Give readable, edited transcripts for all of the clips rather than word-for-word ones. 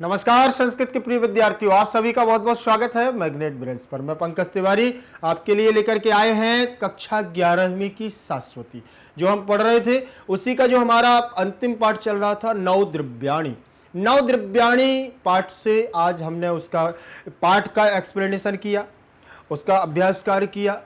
नमस्कार संस्कृत के प्रिय विद्यार्थियों, आप सभी का बहुत बहुत स्वागत है मैग्नेट ब्रेन्स पर। मैं पंकज तिवारी आपके लिए लेकर के आए हैं कक्षा 11वीं की शाश्वती। जो हम पढ़ रहे थे उसी का जो हमारा अंतिम पाठ चल रहा था नवद्रव्याणि। नवद्रव्याणि पाठ से आज हमने उसका पाठ का एक्सप्लेनेशन किया, उसका अभ्यास कार्य किया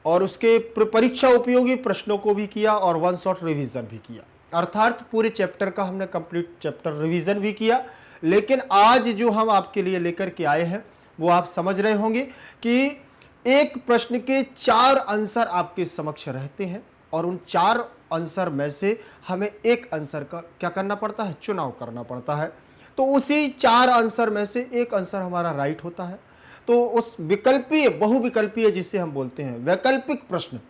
और उसके परीक्षा उपयोगी प्रश्नों को भी किया और वन शॉट रिवीजन भी किया। अर्थात पूरे चैप्टर का हमने कंप्लीट चैप्टर रिवीजन भी किया। लेकिन आज जो हम आपके लिए लेकर के आए हैं वो आप समझ रहे होंगे कि एक प्रश्न के 4 आंसर आपके समक्ष रहते हैं और उन 4 आंसर में से हमें एक आंसर का क्या करना पड़ता है, चुनाव करना पड़ता है। तो उसी 4 आंसर में से एक आंसर हमारा राइट होता है। तो उस विकल्पीय बहुविकल्पीय जिसे हम बोलते हैं वैकल्पिक प्रश्न,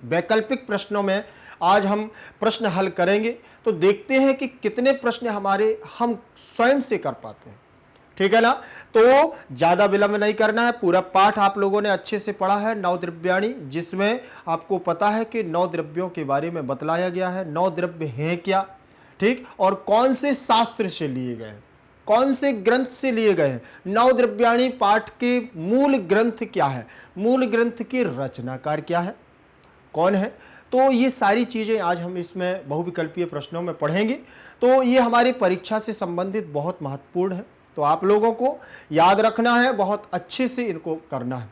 वैकल्पिक प्रश्नों में आज हम प्रश्न हल करेंगे। तो देखते हैं कि कितने प्रश्न हम स्वयं से कर पाते हैं। ठीक है ना। तो ज्यादा विलंब नहीं करना है। पूरा पाठ आप लोगों ने अच्छे से पढ़ा है नवद्रव्याणि, जिसमें आपको पता है कि 9 द्रव्यों के बारे में बतलाया गया है। 9 द्रव्य हैं क्या, ठीक, और कौन से शास्त्र से लिए गए हैं, कौन से ग्रंथ से लिए गए हैं। नवद्रव्याणि पाठ के मूल ग्रंथ क्या है, मूल ग्रंथ के रचनाकार क्या है, कौन है। तो ये सारी चीजें आज हम इसमें बहुविकल्पीय प्रश्नों में पढ़ेंगे। तो ये हमारी परीक्षा से संबंधित बहुत महत्वपूर्ण है। तो आप लोगों को याद रखना है, बहुत अच्छे से इनको करना है।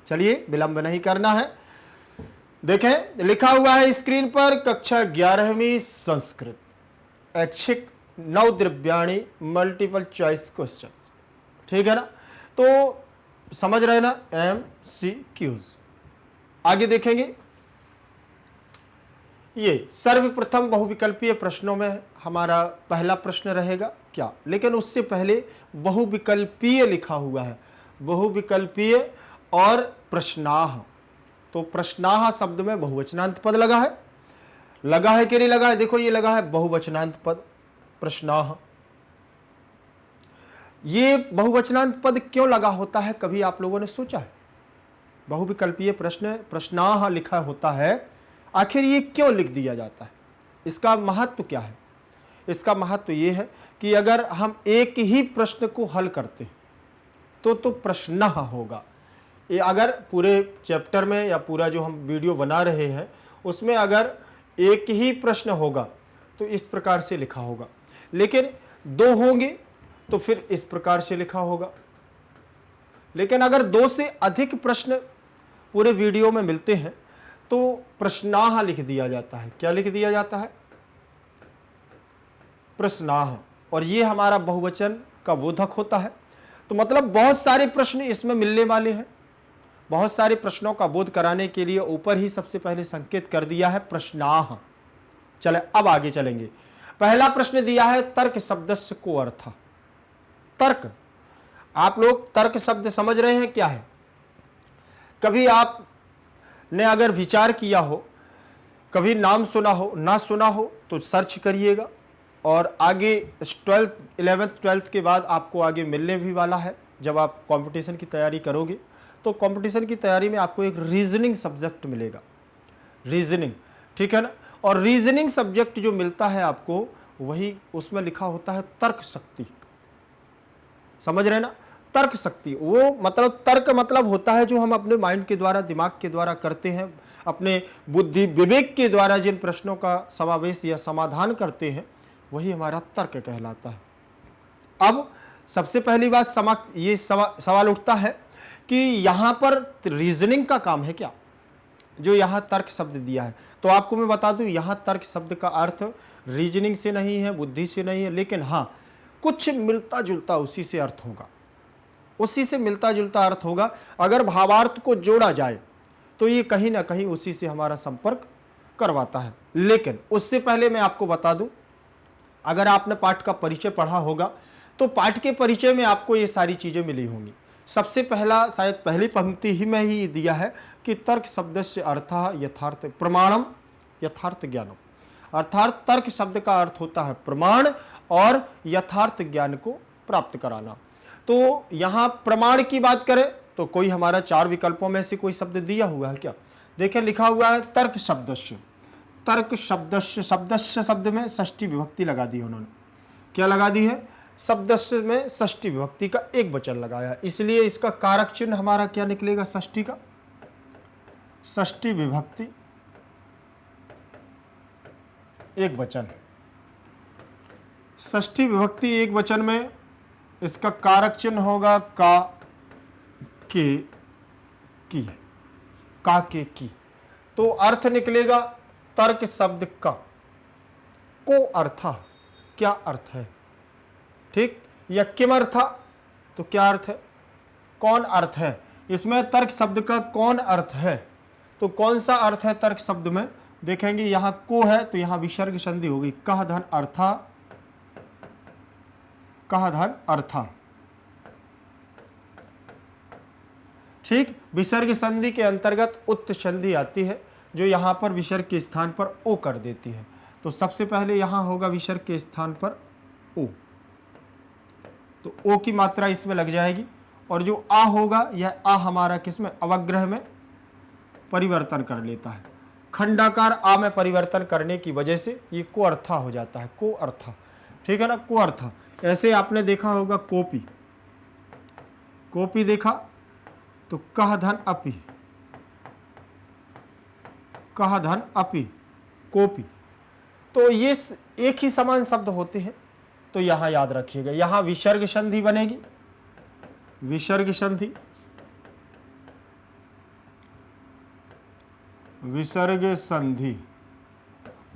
चलिए विलंब नहीं करना है। देखें लिखा हुआ है स्क्रीन पर कक्षा 11वीं संस्कृत ऐच्छिक नवद्रव्याणि मल्टीपल चॉइस क्वेश्चन। ठीक है ना। तो समझ रहे ना, MCQs। आगे देखेंगे। ये सर्वप्रथम बहुविकल्पीय प्रश्नों में हमारा पहला प्रश्न रहेगा क्या, लेकिन उससे पहले बहुविकल्पीय लिखा हुआ है, बहुविकल्पीय और प्रश्नाह। तो प्रश्नाह शब्द में बहुवचनांत पद लगा है कि नहीं लगा है। देखो ये लगा है बहुवचनांत पद प्रश्नाह। ये बहुवचनांत पद क्यों लगा होता है, कभी आप लोगों ने सोचा है? बहुविकल्पीय प्रश्न प्रश्नाह लिखा होता है, आखिर ये क्यों लिख दिया जाता है, इसका महत्व क्या है? इसका महत्व ये है कि अगर हम एक ही प्रश्न को हल करते हैं तो प्रश्न होगा। ये अगर पूरे चैप्टर में या पूरा जो हम वीडियो बना रहे हैं उसमें अगर एक ही प्रश्न होगा तो इस प्रकार से लिखा होगा, लेकिन 2 होंगे तो फिर इस प्रकार से लिखा होगा। लेकिन अगर 2 से अधिक प्रश्न पूरे वीडियो में मिलते हैं तो प्रश्नाह लिख दिया जाता है। क्या लिख दिया जाता है? प्रश्नाह। और ये हमारा बहुवचन का बोधक होता है। तो मतलब बहुत सारे प्रश्न इसमें मिलने वाले हैं। बहुत सारे प्रश्नों का बोध कराने के लिए ऊपर ही सबसे पहले संकेत कर दिया है प्रश्नाह। चले अब आगे चलेंगे। पहला प्रश्न दिया है तर्क शब्दस्य को अर्थ। तर्क, आप लोग तर्क शब्द समझ रहे हैं क्या है? कभी आप ने अगर विचार किया हो, कभी नाम सुना हो, ना सुना हो तो सर्च करिएगा। और आगे 12th 11th 12th के बाद आपको आगे मिलने भी वाला है। जब आप कंपटीशन की तैयारी करोगे तो कंपटीशन की तैयारी में आपको एक रीजनिंग सब्जेक्ट मिलेगा, रीजनिंग। ठीक है ना। और रीजनिंग सब्जेक्ट जो मिलता है आपको, वही उसमें लिखा होता है तर्क शक्ति। समझ रहे ना, तर्क शक्ति। वो मतलब तर्क मतलब होता है जो हम अपने माइंड के द्वारा, दिमाग के द्वारा करते हैं, अपने बुद्धि विवेक के द्वारा जिन प्रश्नों का समावेश या समाधान करते हैं, वही हमारा तर्क कहलाता है। अब सबसे पहली बात ये सवाल उठता है कि यहां पर रीजनिंग का काम है क्या, जो यहां तर्क शब्द दिया है। तो आपको मैं बता दूं, यहां तर्क शब्द का अर्थ रीजनिंग से नहीं है, बुद्धि से नहीं है, लेकिन हाँ कुछ मिलता जुलता उसी से अर्थ होगा, उसी से मिलता जुलता अर्थ होगा। अगर भावार्थ को जोड़ा जाए तो ये कहीं ना कहीं उसी से हमारा संपर्क करवाता है। लेकिन उससे पहले मैं आपको बता दूं, अगर आपने पाठ का परिचय पढ़ा होगा तो पाठ के परिचय में आपको ये सारी चीजें मिली होंगी। सबसे पहला, शायद पहली पंक्ति ही में ही दिया है कि तर्क शब्दस्य अर्थः यथार्थ प्रमाणम यथार्थ ज्ञानम। अर्थात तर्क शब्द का अर्थ होता है प्रमाण और यथार्थ ज्ञान को प्राप्त कराना। तो यहां प्रमाण की बात करें तो कोई हमारा 4 विकल्पों में से कोई शब्द दिया हुआ है क्या? देखें लिखा हुआ है तर्क शब्दस्य। तर्क शब्दस्य, शब्दस्य शब्द में षष्ठी विभक्ति लगा दी उन्होंने। क्या लगा दी है? शब्द में षष्ठी विभक्ति का एक वचन लगाया, इसलिए इसका कारक चिन्ह हमारा क्या निकलेगा, षष्ठी का, षष्ठी विभक्ति एक वचन। षष्ठी विभक्ति एक वचन में इसका कारक चिन्ह होगा का के की, का के की। तो अर्थ निकलेगा तर्क शब्द का, को अर्था, क्या अर्थ है, ठीक, या किम अर्था, तो क्या अर्थ है, कौन अर्थ है। इसमें तर्क शब्द का कौन अर्थ है, तो कौन सा अर्थ है तर्क शब्द में, देखेंगे यहां को है तो यहां विसर्ग संधि होगी, कह धन अर्था, कह धन अर्था, ठीक। विसर्ग संधि के अंतर्गत उत्त संधि आती है जो यहां पर विसर्ग के स्थान पर ओ कर देती है। तो सबसे पहले यहां होगा विसर्ग के स्थान पर ओ, तो ओ की मात्रा इसमें लग जाएगी, और जो आ होगा यह आ हमारा किसमें, अवग्रह में परिवर्तन कर लेता है। खंडाकार आ में परिवर्तन करने की वजह से ये को अर्था हो जाता है, को अर्था, ठीक है ना, को अर्था। ऐसे आपने देखा होगा कोपी, कोपी देखा तो कह धन अपि, कह धन अपि, कोपी। तो ये एक ही समान शब्द होते हैं, तो यहां याद रखिएगा, यहां विसर्ग संधि बनेगी, विसर्ग संधि, विसर्ग संधि,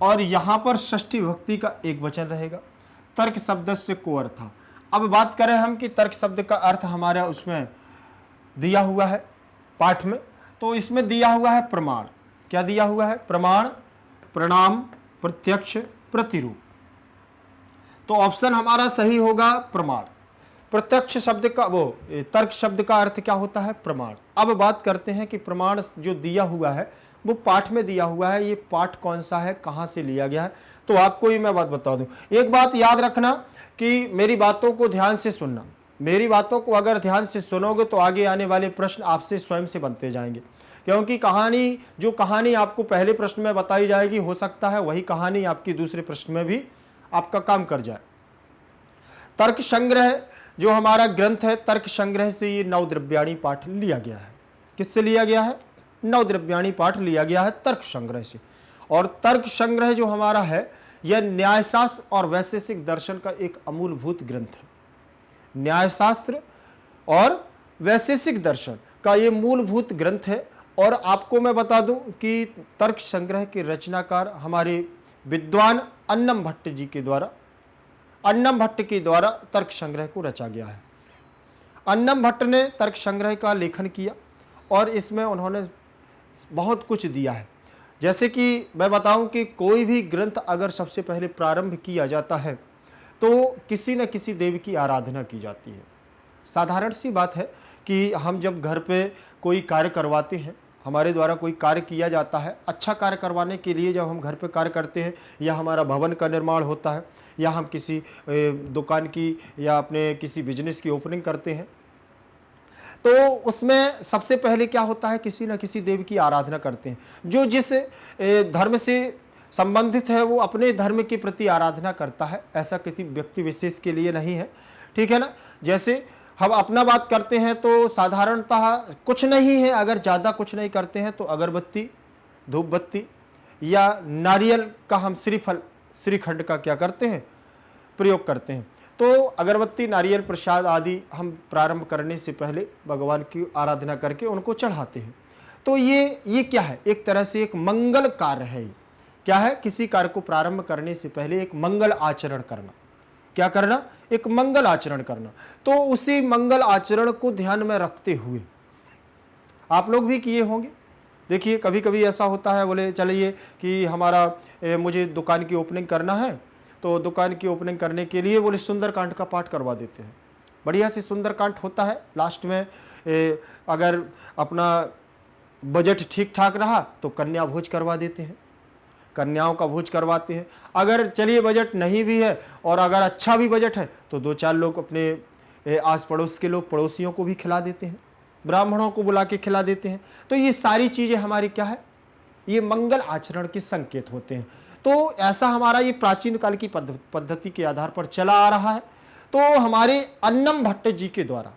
और यहां पर षष्ठी विभक्ति का एक वचन रहेगा, तर्क शब्द से को अर्था। अब बात करें हम कि तर्क शब्द का अर्थ हमारा उसमें दिया हुआ है पाठ में, तो इसमें दिया हुआ है प्रमाण। क्या दिया हुआ है, प्रमाण, प्रणाम, प्रत्यक्ष, प्रतिरूप। तो ऑप्शन हमारा सही होगा प्रमाण। प्रत्यक्ष शब्द का वो तर्क शब्द का अर्थ क्या होता है, प्रमाण। अब बात करते हैं कि प्रमाण जो दिया हुआ है वो पाठ में दिया हुआ है, ये पाठ कौन सा है, कहां से लिया गया है। तो आपको ही मैं बात बता दूं, एक बात याद रखना कि मेरी बातों को ध्यान से सुनना, मेरी बातों को अगर ध्यान से सुनोगे तो आगे आने वाले प्रश्न आपसे स्वयं से बनते जाएंगे, क्योंकि कहानी, जो कहानी आपको पहले प्रश्न में बताई जाएगी, हो सकता है वही कहानी आपकी दूसरे प्रश्न में भी आपका काम कर जाए। तर्क संग्रह जो हमारा ग्रंथ है, तर्क संग्रह से ये नवद्रव्याणी पाठ लिया गया है। किससे लिया गया है, नवद्रव्याणी पाठ लिया गया है तर्क संग्रह से। और तर्क संग्रह जो हमारा है यह न्यायशास्त्र और वैशेषिक दर्शन का एक अमूलभूत ग्रंथ है। न्यायशास्त्र और वैशेषिक दर्शन का ये मूलभूत ग्रंथ है। और आपको मैं बता दूं कि तर्क संग्रह के रचनाकार हमारे विद्वान अन्नम भट्ट जी के द्वारा, अन्नम भट्ट के द्वारा तर्क संग्रह को रचा गया है। अन्नम भट्ट ने तर्क संग्रह का लेखन किया और इसमें उन्होंने बहुत कुछ दिया है। जैसे कि मैं बताऊं कि कोई भी ग्रंथ अगर सबसे पहले प्रारंभ किया जाता है तो किसी न किसी देव की आराधना की जाती है। साधारण सी बात है कि हम जब घर पे कोई कार्य करवाते हैं, हमारे द्वारा कोई कार्य किया जाता है, अच्छा कार्य करवाने के लिए जब हम घर पे कार्य करते हैं, या हमारा भवन का निर्माण होता है, या हम किसी दुकान की या अपने किसी बिजनेस की ओपनिंग करते हैं, तो उसमें सबसे पहले क्या होता है, किसी न किसी देव की आराधना करते हैं। जो जिस धर्म से संबंधित है वो अपने धर्म के प्रति आराधना करता है, ऐसा किसी व्यक्ति विशेष के लिए नहीं है, ठीक है ना। जैसे हम अपना बात करते हैं तो साधारणतः कुछ नहीं है, अगर ज़्यादा कुछ नहीं करते हैं तो अगरबत्ती, धूप बत्ती या नारियल का हम श्रीफल, श्रीखंड का क्या करते हैं, प्रयोग करते हैं। तो अगरबत्ती, नारियल, प्रसाद आदि हम प्रारंभ करने से पहले भगवान की आराधना करके उनको चढ़ाते हैं। तो ये क्या है, एक तरह से एक मंगल कार्य है। क्या है, किसी कार्य को प्रारंभ करने से पहले एक मंगल आचरण करना। क्या करना, एक मंगल आचरण करना। तो उसी मंगल आचरण को ध्यान में रखते हुए आप लोग भी किए होंगे। देखिए कभी कभी ऐसा होता है, बोले चलिए कि हमारा मुझे दुकान की ओपनिंग करना है, तो दुकान की ओपनिंग करने के लिए बोले सुंदरकांड का पाठ करवा देते हैं। बढ़िया से सुंदरकांड होता है। लास्ट में अगर अपना बजट ठीक ठाक रहा तो कन्या भोज करवा देते हैं, कन्याओं का भोज करवाते हैं। अगर चलिए बजट नहीं भी है और अगर अच्छा भी बजट है तो दो चार लोग अपने आस पड़ोस के लोग, पड़ोसियों को भी खिला देते हैं, ब्राह्मणों को बुला के खिला देते हैं। तो ये सारी चीज़ें हमारी क्या है, ये मंगल आचरण के संकेत होते हैं। तो ऐसा हमारा ये प्राचीन काल की पद्धति के आधार पर चला आ रहा है। तो हमारे अन्नम भट्ट जी के द्वारा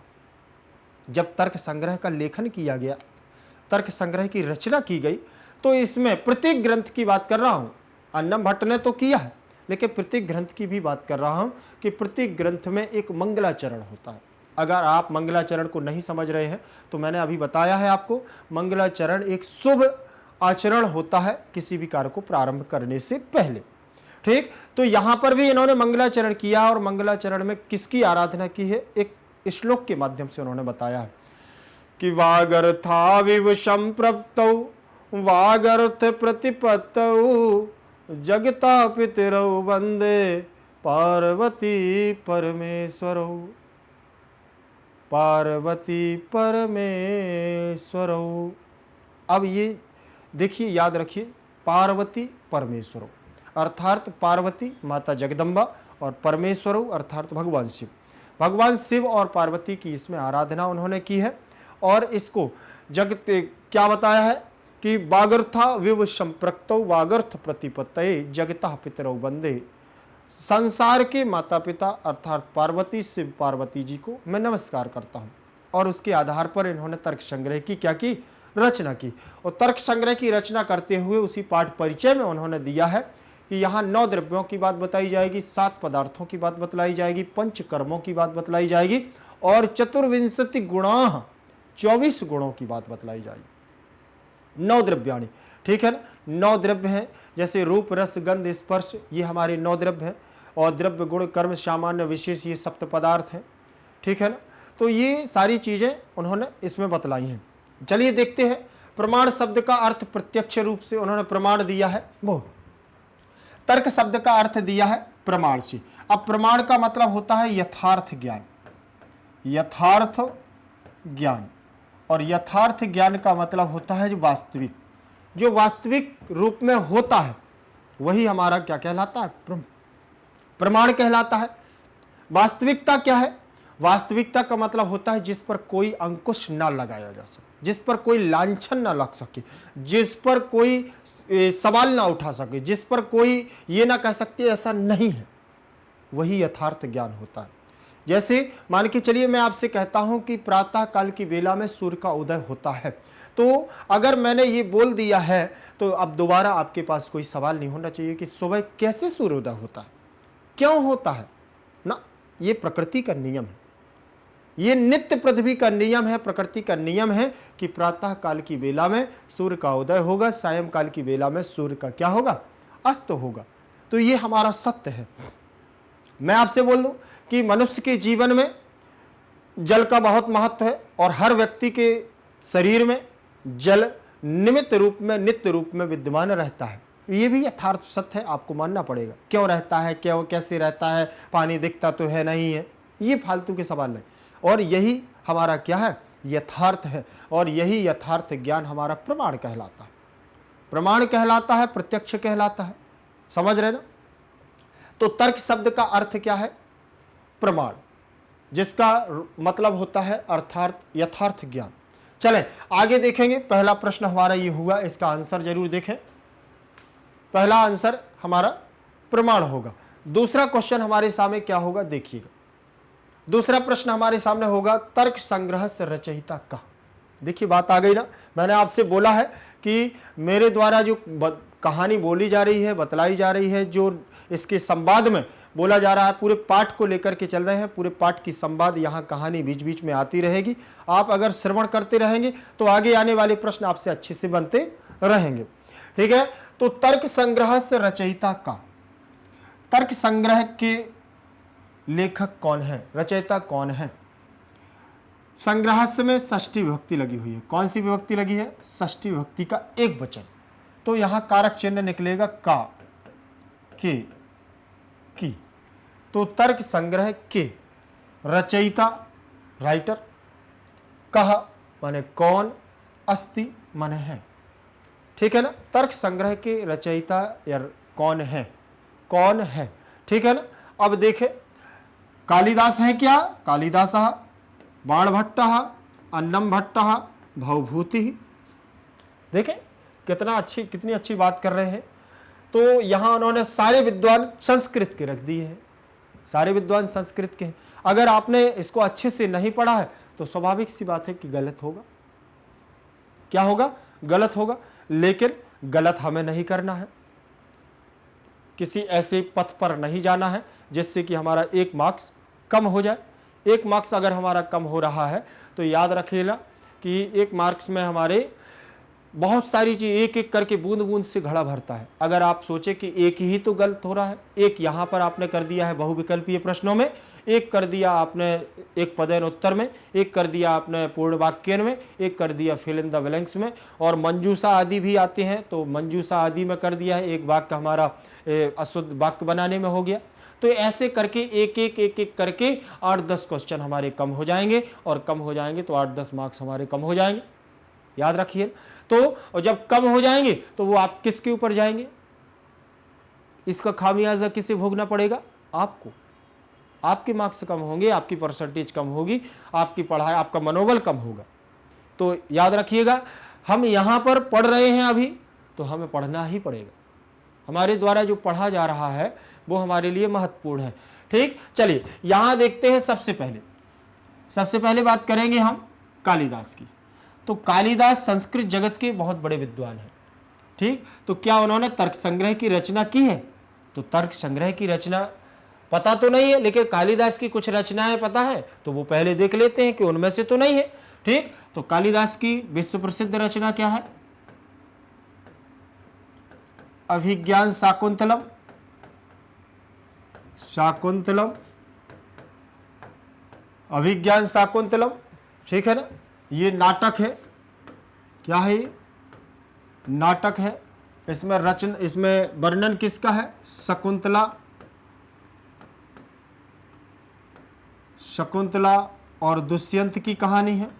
जब तर्क संग्रह का लेखन किया गया, तर्क संग्रह की रचना की गई, तो इसमें प्रत्येक ग्रंथ की बात कर रहा हूं, अन्नम भट्ट ने तो किया है, लेकिन प्रत्येक ग्रंथ की भी बात कर रहा हूं कि प्रत्येक ग्रंथ में एक मंगलाचरण होता है। अगर आप मंगलाचरण को नहीं समझ रहे हैं तो मैंने अभी बताया है आपको, मंगलाचरण एक शुभ आचरण होता है किसी भी कार्य को प्रारंभ करने से पहले। ठीक, तो यहां पर भी इन्होंने मंगलाचरण किया और मंगलाचरण में किसकी आराधना की है, एक श्लोक के माध्यम से उन्होंने बताया है कि वागर्था विवशम प्रप्तौ वागर्थ प्रतिपत्तौ जगता पितरौ वंदे पार्वती परमेश्वरौ, पार्वती परमेश्वरौ। अब ये देखिए, याद रखिए, पार्वती परमेश्वरौ अर्थात पार्वती माता जगदम्बा और परमेश्वरौ अर्थात भगवान शिव। भगवान शिव और पार्वती की इसमें आराधना उन्होंने की है। और इसको जगत क्या बताया है कि वागर्था विव संप्रक्तौ वागर्थ प्रतिपत्तये जगतः पितरौ वंदे, संसार के माता पिता अर्थात पार्वती शिव पार्वती जी को मैं नमस्कार करता हूँ। और उसके आधार पर इन्होंने तर्क संग्रह की क्या की, रचना की। और तर्क संग्रह की रचना करते हुए उसी पाठ परिचय में उन्होंने दिया है कि यहाँ 9 द्रव्यों की बात बताई जाएगी, 7 पदार्थों की बात बतलाई जाएगी, 5 कर्मों की बात बतलाई जाएगी और चतुर्विंशति गुणा 24 गुणों की बात बतलाई जाएगी। 9 द्रव्याणी, ठीक है ना, 9 द्रव्य हैं, जैसे रूप रस गंध स्पर्श, ये हमारे 9 द्रव्य हैं। और द्रव्य गुण कर्म सामान्य विशेष, ये सप्त पदार्थ हैं, ठीक है ना। तो ये सारी चीजें उन्होंने इसमें बतलाई हैं। चलिए देखते हैं, प्रमाण शब्द का अर्थ प्रत्यक्ष रूप से उन्होंने प्रमाण दिया है, वो तर्क शब्द का अर्थ दिया है प्रमाण से। अब प्रमाण का मतलब होता है यथार्थ ज्ञान, यथार्थ ज्ञान, और यथार्थ ज्ञान का मतलब होता है जो वास्तविक रूप में होता है, वही हमारा क्या कहलाता है, प्रमाण कहलाता है। वास्तविकता क्या है, वास्तविकता का मतलब होता है जिस पर कोई अंकुश ना लगाया जा सके, जिस पर कोई लांछन ना लग सके, जिस पर कोई सवाल ना उठा सके, जिस पर कोई ये ना कह सकते ऐसा नहीं है, वही यथार्थ ज्ञान होता है। जैसे मान के चलिए मैं आपसे कहता हूं कि प्रातः काल की बेला में सूर्य का उदय होता है, तो अगर मैंने ये बोल दिया है तो अब दोबारा आपके पास कोई सवाल नहीं होना चाहिए कि सुबह कैसे सूर्योदय होता है, क्यों होता है ना। ये प्रकृति का नियम है, ये नित्य पृथ्वी का नियम है, प्रकृति का नियम है कि प्रातः काल की बेला में सूर्य का उदय होगा, सायं काल की बेला में सूर्य का क्या होगा, अस्त होगा। तो ये हमारा सत्य है। मैं आपसे बोल दूं कि मनुष्य के जीवन में जल का बहुत महत्व है और हर व्यक्ति के शरीर में जल निमित्त रूप में, नित्य रूप में विद्यमान रहता है। ये भी यथार्थ सत्य है, आपको मानना पड़ेगा। क्यों रहता है, क्यों कैसे रहता है, पानी दिखता तो है नहीं है, ये फालतू के सवाल नहीं। और यही हमारा क्या है, यथार्थ है। और यही यथार्थ ज्ञान हमारा प्रमाण कहलाता है, प्रमाण कहलाता है, प्रत्यक्ष कहलाता है। समझ रहे ना। तो तर्क शब्द का अर्थ क्या है, प्रमाण, जिसका मतलब होता है अर्थात यथार्थ ज्ञान। चलें आगे देखेंगे। पहला प्रश्न हमारा ये हुआ, इसका आंसर जरूर देखें। पहला आंसर हमारा प्रमाण होगा। दूसरा क्वेश्चन हमारे सामने क्या होगा, देखिएगा। दूसरा प्रश्न हमारे सामने होगा, तर्क संग्रह से रचयिता का। देखिए बात आ गई ना। मैंने आपसे बोला है कि मेरे द्वारा जो कहानी बोली जा रही है, बतलाई जा रही है, जो इसके संवाद में बोला जा रहा है, पूरे पाठ को लेकर के चल रहे हैं। पूरे पाठ की संवाद, यहाँ कहानी बीच बीच में आती रहेगी। आप अगर श्रवण करते रहेंगे तो आगे आने वाले प्रश्न आपसे अच्छे से बनते रहेंगे, ठीक है। तो तर्क संग्रह से रचयिता का, तर्क संग्रह के लेखक कौन है, रचयिता कौन है। संग्रहस्य में षष्ठी विभक्ति लगी हुई है। कौन सी विभक्ति लगी है, षष्ठी विभक्ति का एक वचन। तो यहां कारक चिन्ह निकलेगा का, के, की। तो तर्क संग्रह के, रचयिता राइटर, कह माने कौन, अस्ति माने है, ठीक है ना। तर्क संग्रह के रचयिता या कौन है, कौन है, ठीक है ना। अब देखें, कालिदास है क्या, कालिदास, बाणभट्टः, अन्नम भट्टः, भवभूति। देखें कितनी अच्छी बात कर रहे हैं। तो यहां उन्होंने सारे विद्वान संस्कृत के रख दिए हैं, सारे विद्वान संस्कृत के हैं। अगर आपने इसको अच्छे से नहीं पढ़ा है तो स्वाभाविक सी बात है कि गलत होगा। क्या होगा? गलत होगा। लेकिन गलत हमें नहीं करना है, किसी ऐसे पथ पर नहीं जाना है जिससे कि हमारा 1 मार्क्स कम हो जाए। 1 मार्क्स अगर हमारा कम हो रहा है तो याद रखिएगा कि 1 मार्क्स में हमारे बहुत सारी चीज एक एक करके बूंद बूंद से घड़ा भरता है। अगर आप सोचे कि एक ही तो गलत हो रहा है, एक यहाँ पर आपने कर दिया है बहुविकल्पीय प्रश्नों में, एक कर दिया आपने एक पदेन उत्तर में, एक कर दिया आपने पूर्ण वाक्यन में, एक कर दिया फिल इन द ब्लैंक्स में, और मंजूसा आदि भी आते हैं तो मंजूसा आदि में कर दिया है, एक वाक्य हमारा अशुद्ध वाक्य बनाने में हो गया। तो ऐसे करके एक एक करके 8-10 क्वेश्चन हमारे कम हो जाएंगे, और कम हो जाएंगे तो 8-10 मार्क्स हमारे कम हो जाएंगे। याद रखिए। तो जब कम हो जाएंगे तो वो आप किसके ऊपर जाएंगे? इसका खामियाजा किसे भोगना पड़ेगा? आपको। आपके मार्क्स कम होंगे, आपकी परसेंटेज कम होगी, आपकी पढ़ाई, आपका मनोबल कम होगा। तो याद रखिएगा, हम यहां पर पढ़ रहे हैं अभी, तो हमें पढ़ना ही पड़ेगा। हमारे द्वारा जो पढ़ा जा रहा है वो हमारे लिए महत्वपूर्ण है। ठीक, चलिए यहां देखते हैं। सबसे पहले बात करेंगे हम कालिदास की। तो कालिदास संस्कृत जगत के बहुत बड़े विद्वान हैं। ठीक, तो क्या उन्होंने तर्क संग्रह की रचना की है? तो तर्क संग्रह की रचना पता तो नहीं है, लेकिन कालिदास की कुछ रचनाएं पता है, तो वो पहले देख लेते हैं कि उनमें से तो नहीं है। ठीक, तो कालिदास की विश्व प्रसिद्ध रचना क्या है? अभिज्ञान शाकुंतलम। अभिज्ञान शाकुंतलम, ठीक है ना? ये नाटक है। क्या है ये? नाटक है। इसमें वर्णन किसका है? शकुंतला और दुष्यंत की कहानी है।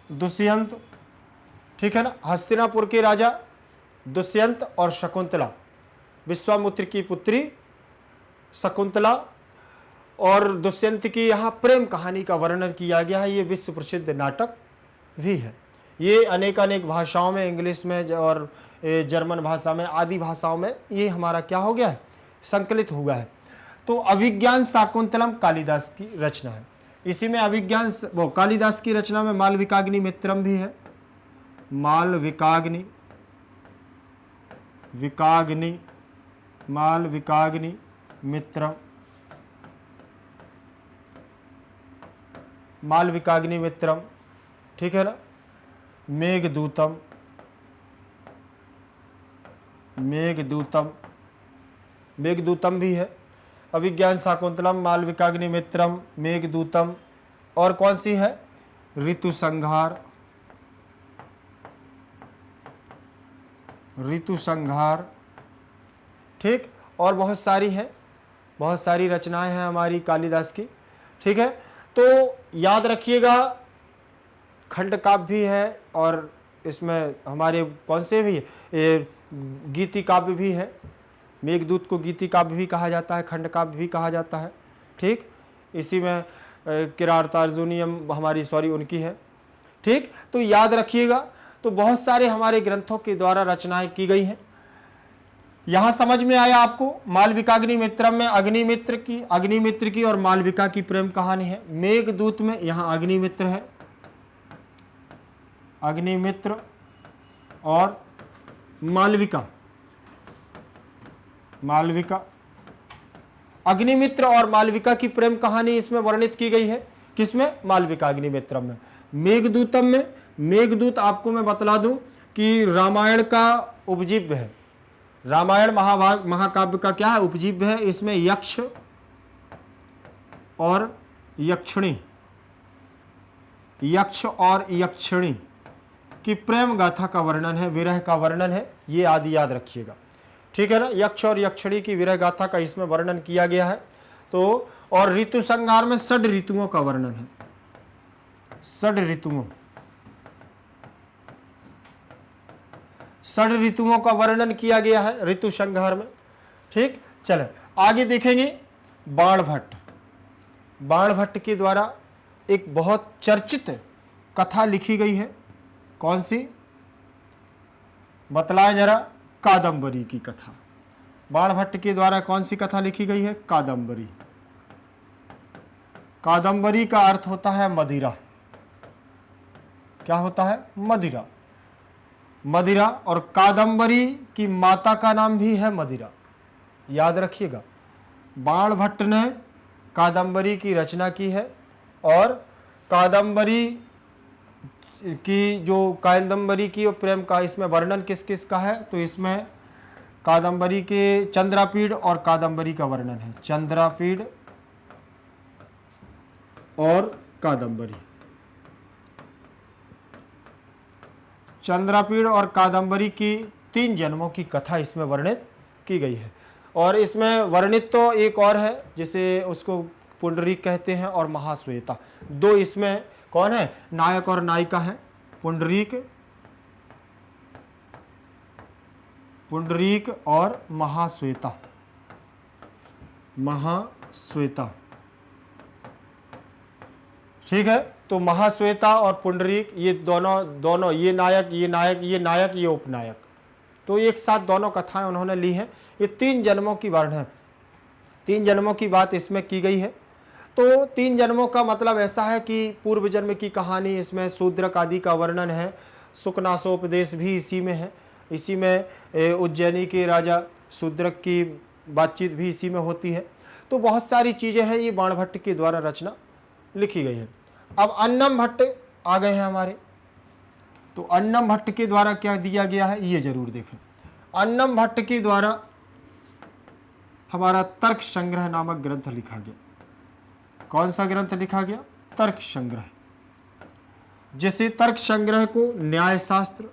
दुष्यंत, ठीक है ना? हस्तिनापुर के राजा दुष्यंत और शकुंतला, विश्वामित्र की पुत्री शकुंतला और दुष्यंत की यहाँ प्रेम कहानी का वर्णन किया गया है। ये विश्व प्रसिद्ध नाटक भी है। ये अनेक भाषाओं में, इंग्लिश में और जर्मन भाषा में, आदि भाषाओं में ये हमारा क्या हो गया है? संकलित हुआ है। तो अभिज्ञान शाकुंतलम कालिदास की रचना है। इसी में कालिदास की रचना में मालविकाग्नि मित्रम भी है। मालविकाग्नि मित्रम, मालविकाग्नि मित्रम, ठीक है ना? मेघदूतम भी है। अभिज्ञान शाकुंतलम, मालविकाग्नि मित्रम, मेघदूतम, और कौन सी है? ऋतु संहार, ठीक, और बहुत सारी है, बहुत सारी रचनाएं हैं हमारी कालिदास की। ठीक है, तो याद रखिएगा खंड काव्य भी है, और इसमें हमारे कौन से भी है? गीति काव्य भी है। मेघदूत को गीति काव्य भी कहा जाता है, खंड काव्य भी कहा जाता है। ठीक, इसी में किरातार्जुनीयम उनकी है। ठीक, तो याद रखिएगा। तो बहुत सारे हमारे ग्रंथों के द्वारा रचनाएं की गई हैं। यहां समझ में आया आपको? मालविकाग्नि मित्रम में अग्निमित्र की और मालविका की प्रेम कहानी है। मेघदूत में यहां अग्निमित्र है, अग्निमित्र और मालविका। अग्निमित्र और मालविका की प्रेम कहानी इसमें वर्णित की गई है। किसमें? मालविकाग्निमित्रम में। मेघदूतम में, मेघदूत आपको मैं बतला दूं कि रामायण का उपजीव्य है। रामायण महाकाव्य का क्या है? उपजीव्य है। इसमें यक्ष और यक्षिणी की प्रेम गाथा का वर्णन है, विरह का वर्णन है। ये आदि याद रखिएगा। ठीक है ना? यक्ष और यक्षिणी की विरह गाथा का इसमें वर्णन किया गया है। तो और ऋतु संहार में 6 ऋतुओं का वर्णन है। 6 ऋतुओं का वर्णन किया गया है ऋतु संहार में। ठीक, चले आगे देखेंगे। बाणभट्ट के द्वारा एक बहुत चर्चित कथा लिखी गई है। कौन सी? बतलाए जरा। कादंबरी की कथा। बाणभट्ट के द्वारा कौन सी कथा लिखी गई है? कादंबरी। कादंबरी का अर्थ होता है मदिरा। क्या होता है? मदिरा। मदिरा, और कादंबरी की माता का नाम भी है मदिरा, याद रखिएगा। बाणभट्ट ने कादंबरी की रचना की है, और कादंबरी की और प्रेम का इसमें वर्णन किस किस का है? तो इसमें कादंबरी के चंद्रापीड़ और कादंबरी का वर्णन है। चंद्रापीड़ और कादंबरी। चंद्रापीड़ और कादंबरी की 3 जन्मों की कथा इसमें वर्णित की गई है। और इसमें वर्णित तो एक और है, जिसे उसको पुंडरीक कहते हैं, और महाश्वेता। 2 इसमें कौन है? नायक और नायिका है। पुंडरीक और महाश्वेता। महाश्वेता, ठीक है। तो महाश्वेता और पुंडरीक, ये दोनों ये नायक, ये उपनायक, तो एक साथ दोनों कथाएं उन्होंने ली हैं। ये 3 जन्मों की वर्ण है, 3 जन्मों की बात इसमें की गई है। तो 3 जन्मों का मतलब ऐसा है कि पूर्व जन्म की कहानी इसमें, शूद्रक आदि का वर्णन है, सुकनासोपदेश भी इसी में है, इसी में उज्जैनी के राजा शूद्रक की बातचीत भी इसी में होती है। तो बहुत सारी चीज़ें हैं, ये बाणभट्ट के द्वारा रचना लिखी गई है। अब अन्नम भट्ट आ गए हैं हमारे, तो अन्नम भट्ट के द्वारा क्या दिया गया है ये जरूर देखें। अन्नम भट्ट के द्वारा हमारा तर्क संग्रह नामक ग्रंथ लिखा गया। कौन सा ग्रंथ लिखा गया? तर्क संग्रह, जिसे तर्क संग्रह को न्यायशास्त्र,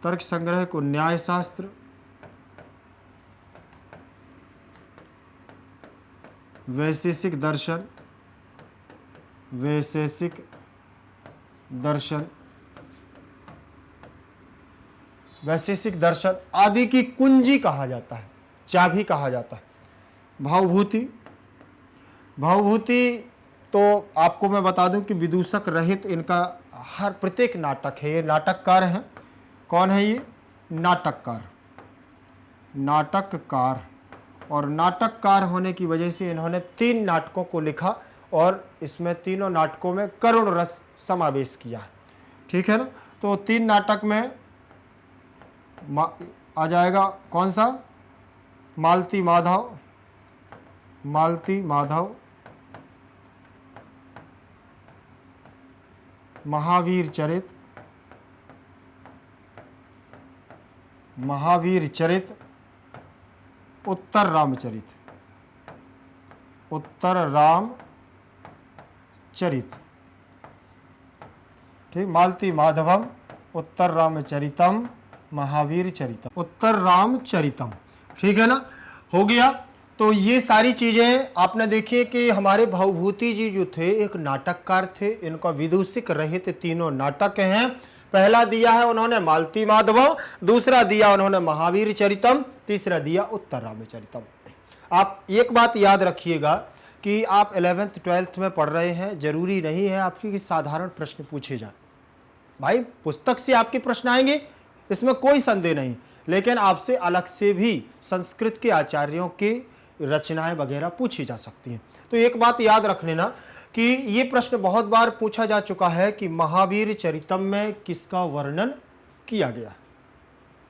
तर्क संग्रह को न्यायशास्त्र, वैशेषिक दर्शन, वैशेषिक दर्शन, वैशेषिक दर्शन आदि की कुंजी कहा जाता है, चाबी कहा जाता है। भावभूति, भावभूति तो आपको मैं बता दूं कि विदूषक रहित इनका हर प्रत्येक नाटक है। ये नाटककार हैं। कौन है ये? नाटककार। नाटककार, और नाटककार होने की वजह से इन्होंने 3 नाटकों को लिखा, और इसमें तीनों नाटकों में करुण रस समावेश किया है, ठीक है ना। तो 3 नाटक में आ जाएगा कौन सा? मालती माधव, मालती माधव, महावीर चरित, महावीर चरित, उत्तर रामचरित, उत्तर राम चरित, ठीक। मालती माधवम, उत्तर रामचरितम, महावीर चरितम, उत्तर रामचरितम, ठीक है ना, हो गया। तो ये सारी चीजें आपने देखिए कि हमारे भावभूति जी जो थे एक नाटककार थे। इनका विदूषक रहित 3 नाटक हैं। पहला दिया है उन्होंने मालती माधवम, दूसरा दिया उन्होंने महावीर चरितम, तीसरा दिया उत्तर रामचरितम। आप एक बात याद रखिएगा कि आप 11th 12th में पढ़ रहे हैं, जरूरी नहीं है आपकी साधारण प्रश्न पूछे जाए। भाई पुस्तक से आपके प्रश्न आएंगे, इसमें कोई संदेह नहीं, लेकिन आपसे अलग से भी संस्कृत के आचार्यों की रचनाएं वगैरह पूछी जा सकती हैं। तो एक बात याद रख लेना कि ये प्रश्न बहुत बार पूछा जा चुका है कि महावीर चरितम में किसका वर्णन किया गया है।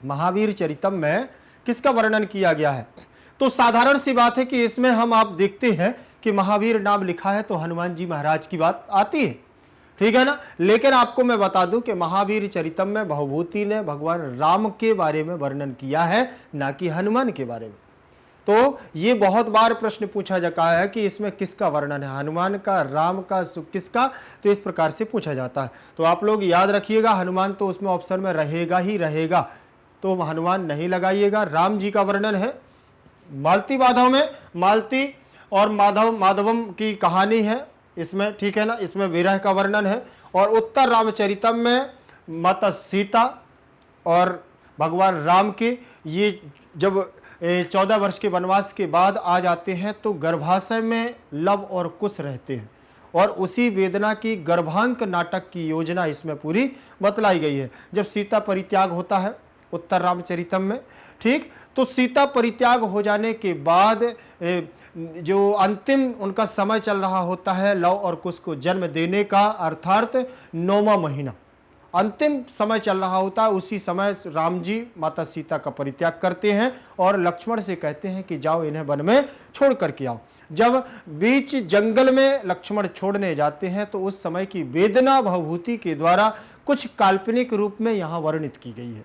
महावीर चरितम में किसका वर्णन किया गया है? तो साधारण सी बात है कि इसमें हम आप देखते हैं कि महावीर नाम लिखा है तो हनुमान जी महाराज की बात आती है, ठीक है ना। लेकिन आपको मैं बता दूं कि महावीर चरितम में भावभूति ने भगवान राम के बारे में वर्णन किया है, ना कि हनुमान के बारे में। तो ये बहुत बार प्रश्न पूछा जाता है कि इसमें किसका वर्णन है, हनुमान का, राम का, किसका, तो इस प्रकार से पूछा जाता है। तो आप लोग याद रखिएगा, हनुमान तो उसमें ऑप्शन में रहेगा ही रहेगा, तो हनुमान नहीं लगाइएगा। राम जी का वर्णन है मालती माधव में, मालती और माधवम की कहानी है इसमें, ठीक है ना, इसमें विरह का वर्णन है। और उत्तर रामचरितम में माता सीता और भगवान राम के ये जब 14 वर्ष के वनवास के बाद आ जाते हैं तो गर्भाशय में लव और कुश रहते हैं, और उसी वेदना की गर्भांक नाटक की योजना इसमें पूरी बतलाई गई है। जब सीता परित्याग होता है उत्तर रामचरितम में। ठीक, तो सीता परित्याग हो जाने के बाद जो अंतिम उनका समय चल रहा होता है लव और कुश को जन्म देने का, अर्थात 9वां महीना अंतिम समय चल रहा होता है, उसी समय राम जी माता सीता का परित्याग करते हैं और लक्ष्मण से कहते हैं कि जाओ इन्हें वन में छोड़ करके आओ। जब बीच जंगल में लक्ष्मण छोड़ने जाते हैं तो उस समय की वेदना भवभूति के द्वारा कुछ काल्पनिक रूप में यहां वर्णित की गई है।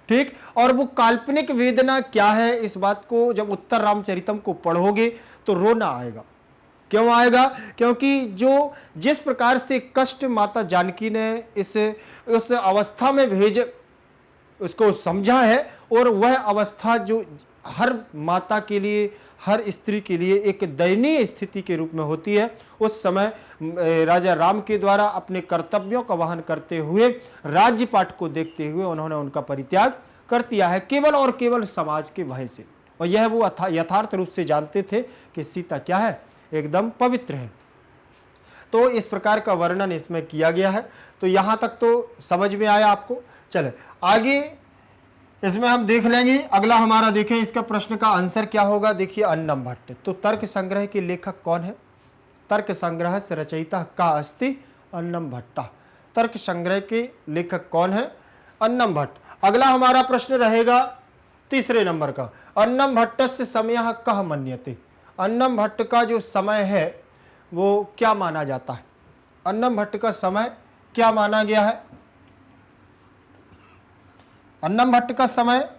ठीक, और वो काल्पनिक वेदना क्या है, इस बात को जब उत्तर रामचरितम को पढ़ोगे तो रोना आएगा। क्यों आएगा? क्योंकि जो जिस प्रकार से कष्ट माता जानकी ने उस अवस्था में उसको समझा है, और वह अवस्था जो हर माता के लिए, हर स्त्री के लिए एक दयनीय स्थिति के रूप में होती है, उस समय राजा राम के द्वारा अपने कर्तव्यों का वहन करते हुए, राज्यपाट को देखते हुए उन्होंने उनका परित्याग कर दिया है, केवल और केवल समाज के भय से। और यह वो यथार्थ रूप से जानते थे कि सीता क्या है, एकदम पवित्र है। तो इस प्रकार का वर्णन इसमें किया गया है। तो यहां तक तो समझ में आया आपको। चले आगे इसमें हम देख लेंगे। अगला हमारा देखें इसका प्रश्न का आंसर क्या होगा। देखिए, अन्नम भट्ट। तो तर्क संग्रह के लेखक कौन है? तर्क संग्रह से रचयिता का अस्ति अन्नम भट्टा। तर्क संग्रह के लेखक कौन है? अन्नम भट्ट। अगला हमारा प्रश्न रहेगा तीसरे नंबर का, अन्नम भट्टस्य समयः कः मन्यते। अन्नम भट्ट का जो समय है वो क्या माना जाता है? अन्नम भट्ट का समय क्या माना गया है? अन्नम भट्ट का समय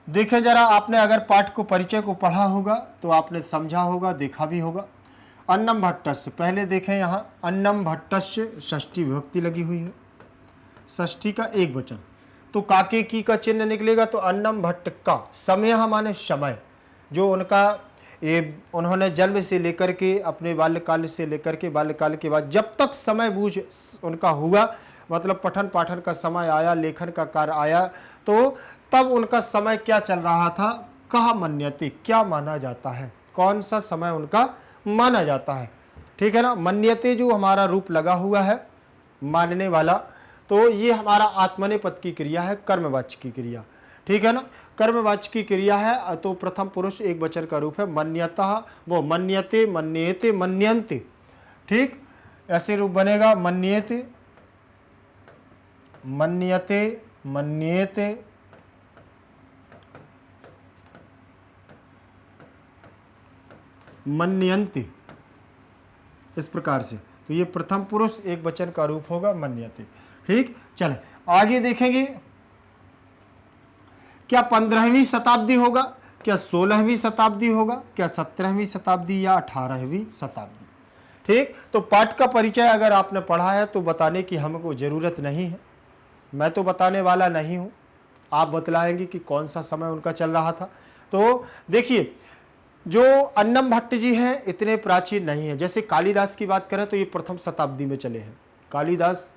देखें जरा, आपने अगर पाठ को परिचय को पढ़ा होगा तो आपने समझा होगा, देखा भी होगा। अन्नम भट्टस्य, पहले देखें यहाँ अन्नम भट्टस्य षष्ठी विभक्ति लगी हुई है, षष्ठी का एक वचन, तो काके की का चिन्ह निकलेगा। तो अन्नम भट्ट का समय माने समय, जो उनका उन्होंने जन्म से लेकर के अपने बाल्यकाल से लेकर के बाल्यकाल के बाद जब तक समय बूझ उनका हुआ, मतलब पठन पाठन का समय आया, लेखन का कार्य आया, तो तब उनका समय क्या चल रहा था? कहा मन्यते, क्या माना जाता है, कौन सा समय उनका माना जाता है। ठीक है ना। मन्यते जो हमारा रूप लगा हुआ है मानने वाला, तो ये हमारा आत्मनेपद की क्रिया है, कर्मवाच्य की क्रिया। ठीक है ना, कर्मवाच्य की क्रिया है, तो प्रथम पुरुष एक वचन का रूप है। मन्यतः, वो मन्यते, मन्येते, मन्यन्ते। ठीक, ऐसे रूप बनेगा, मन्येते, मन्यते, मन्येते, मन्यन्ते, इस प्रकार से। तो ये प्रथम पुरुष एक वचन का रूप होगा, मन्यते। ठीक, चलें आगे देखेंगे। क्या 15वीं शताब्दी होगा, क्या 16वीं शताब्दी होगा, क्या 17वीं शताब्दी या 18वीं शताब्दी? ठीक, तो पाठ का परिचय अगर आपने पढ़ा है तो बताने की हमको जरूरत नहीं है, मैं तो बताने वाला नहीं हूं, आप बतलाएंगे कि कौन सा समय उनका चल रहा था। तो देखिए, जो अन्नम भट्ट जी हैं इतने प्राचीन नहीं है। जैसे कालिदास की बात करें तो ये प्रथम शताब्दी में चले हैं कालिदास,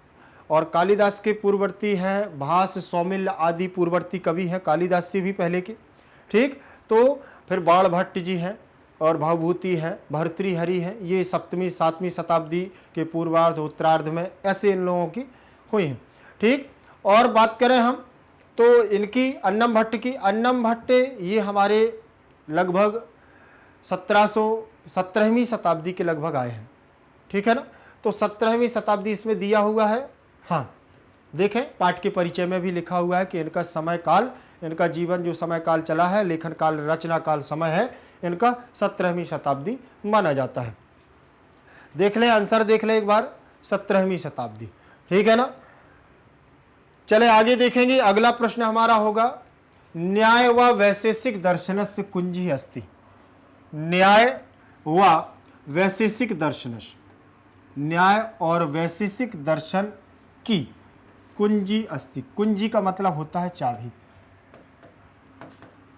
और कालिदास के पूर्ववर्ती हैं भास, सौमिल्य आदि पूर्ववर्ती कवि हैं कालिदास से भी पहले के। ठीक, तो फिर बाण भट्ट जी हैं और भवभूति हैं, भर्तृहरि हैं, ये 7वीं 7वीं शताब्दी के पूर्वार्ध उत्तरार्ध में ऐसे इन लोगों की हुई हैं। ठीक, और बात करें हम तो इनकी अन्नम भट्ट की, अन्नम भट्ट ये हमारे लगभग 17वीं शताब्दी के लगभग आए हैं। ठीक है ना, तो 17वीं शताब्दी इसमें दिया हुआ है। हाँ, देखें पाठ के परिचय में भी लिखा हुआ है कि इनका समय काल, इनका जीवन जो समय काल चला है, लेखन काल, रचना काल समय है इनका 17वीं शताब्दी माना जाता है। देख लें आंसर, देख लें एक बार, 17वीं शताब्दी। ठीक है ना। चले आगे देखेंगे। अगला प्रश्न हमारा होगा, न्याय व वैशेषिक दर्शनस्य कुंजी अस्ति। न्याय व वैशेषिक दर्शनस्य, न्याय और वैशेषिक दर्शन की कुंजी अस्ति। कुंजी का मतलब होता है चाबी।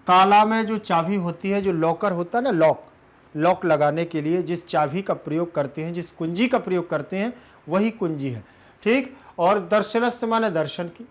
ताला में जो चाबी होती है, जो लॉकर होता है ना, लॉक लगाने के लिए जिस चाबी का प्रयोग करते हैं, जिस कुंजी का प्रयोग करते हैं, वही कुंजी है। ठीक, और दर्शनस्य माने दर्शन की,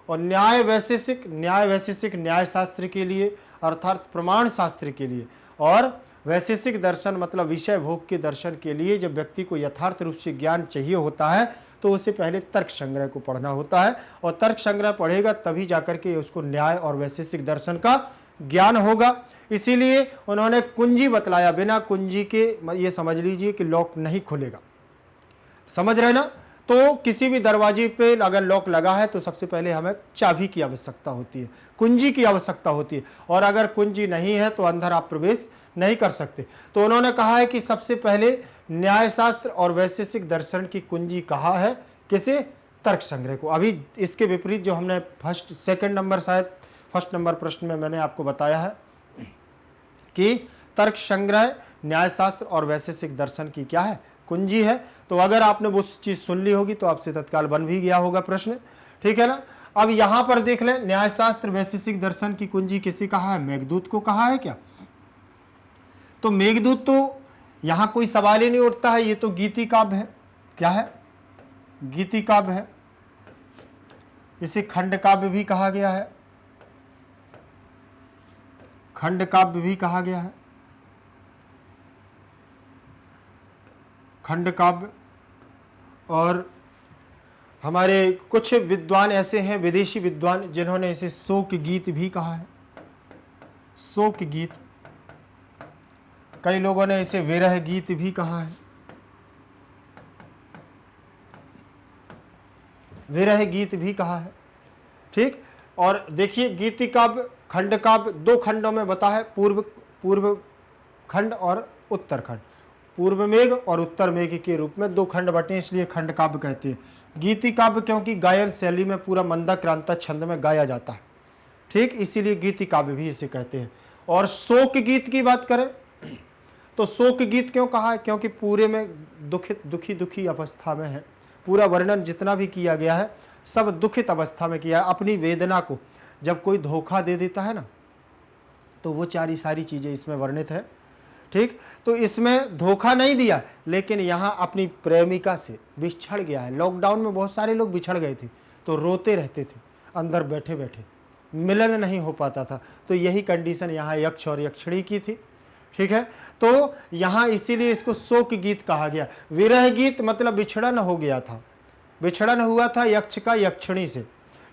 और न्याय वैशेषिक, न्याय वैशेषिक न्याय शास्त्र के लिए अर्थात प्रमाण शास्त्र के लिए, और वैशेषिक दर्शन मतलब विषय भोग के दर्शन के लिए। जब व्यक्ति को यथार्थ रूप से ज्ञान चाहिए होता है तो उसे पहले तर्क संग्रह को पढ़ना होता है, और तर्क संग्रह पढ़ेगा तभी जाकर के उसको न्याय और वैशेषिक दर्शन का ज्ञान होगा। इसीलिए उन्होंने कुंजी बतलाया, बिना कुंजी के ये समझ लीजिए कि लॉक नहीं खुलेगा। समझ रहे ना? तो किसी भी दरवाजे पे अगर लॉक लगा है तो सबसे पहले हमें चाबी की आवश्यकता होती है, कुंजी की आवश्यकता होती है, और अगर कुंजी नहीं है तो अंदर आप प्रवेश नहीं कर सकते। तो उन्होंने कहा है कि सबसे पहले न्यायशास्त्र और वैशेषिक दर्शन की कुंजी कहा है, किसे? तर्क संग्रह को। अभी इसके विपरीत जो हमने सेकंड नंबर शायद फर्स्ट नंबर प्रश्न में मैंने आपको बताया है कि तर्क संग्रह न्यायशास्त्र और वैशेषिक दर्शन की क्या है? कुंजी है। तो अगर आपने वो चीज सुन ली होगी तो आपसे तत्काल बन भी गया होगा प्रश्न, ठीक है ना? अब यहां पर देख लें, न्यायशास्त्र वैशेषिक दर्शन की कुंजी किसे कहा है? मेघदूत को कहा है क्या? तो मेघदूत तो यहां कोई सवाल ही नहीं उठता है, ये तो गीति काव्य है। क्या है? गीति काव्य है। इसे खंड काव्य भी कहा गया है, खंड काव्य भी कहा गया है, खंड काव्य। और हमारे कुछ विद्वान ऐसे हैं, विदेशी विद्वान, जिन्होंने इसे शोक गीत भी कहा है, शोक गीत। कई लोगों ने इसे विरह गीत भी कहा है, विरह गीत भी कहा है, ठीक। और देखिए, गीति काव्य, खंड काव्य दो खंडों में बता है, पूर्व खंड और उत्तर खंड, पूर्व मेघ और उत्तर मेघ के रूप में दो खंड बटे, इसलिए खंड काव्य कहते हैं। गीति काव्य क्योंकि गायन शैली में पूरा मंदा क्रांता छंद में गाया जाता है, ठीक, इसीलिए गीति काव्य भी इसे कहते हैं। और शोक गीत की बात करें तो शोक गीत क्यों कहा है? क्योंकि पूरे में दुखी अवस्था में है, पूरा वर्णन जितना भी किया गया है सब दुखित अवस्था में किया है। अपनी वेदना को जब कोई धोखा दे देता है ना, तो वो सारी चीजें इसमें वर्णित है, ठीक। तो इसमें धोखा नहीं दिया, लेकिन यहाँ अपनी प्रेमिका से बिछड़ गया है। लॉकडाउन में बहुत सारे लोग बिछड़ गए थे, तो रोते रहते थे अंदर बैठे बैठे, मिलन नहीं हो पाता था। तो यही कंडीशन यहाँ यक्ष और यक्षिणी की थी, ठीक है। तो यहाँ इसीलिए इसको शोक गीत कहा गया। विरह गीत मतलब बिछड़न हो गया था, बिछड़न हुआ था यक्ष का यक्षिणी से,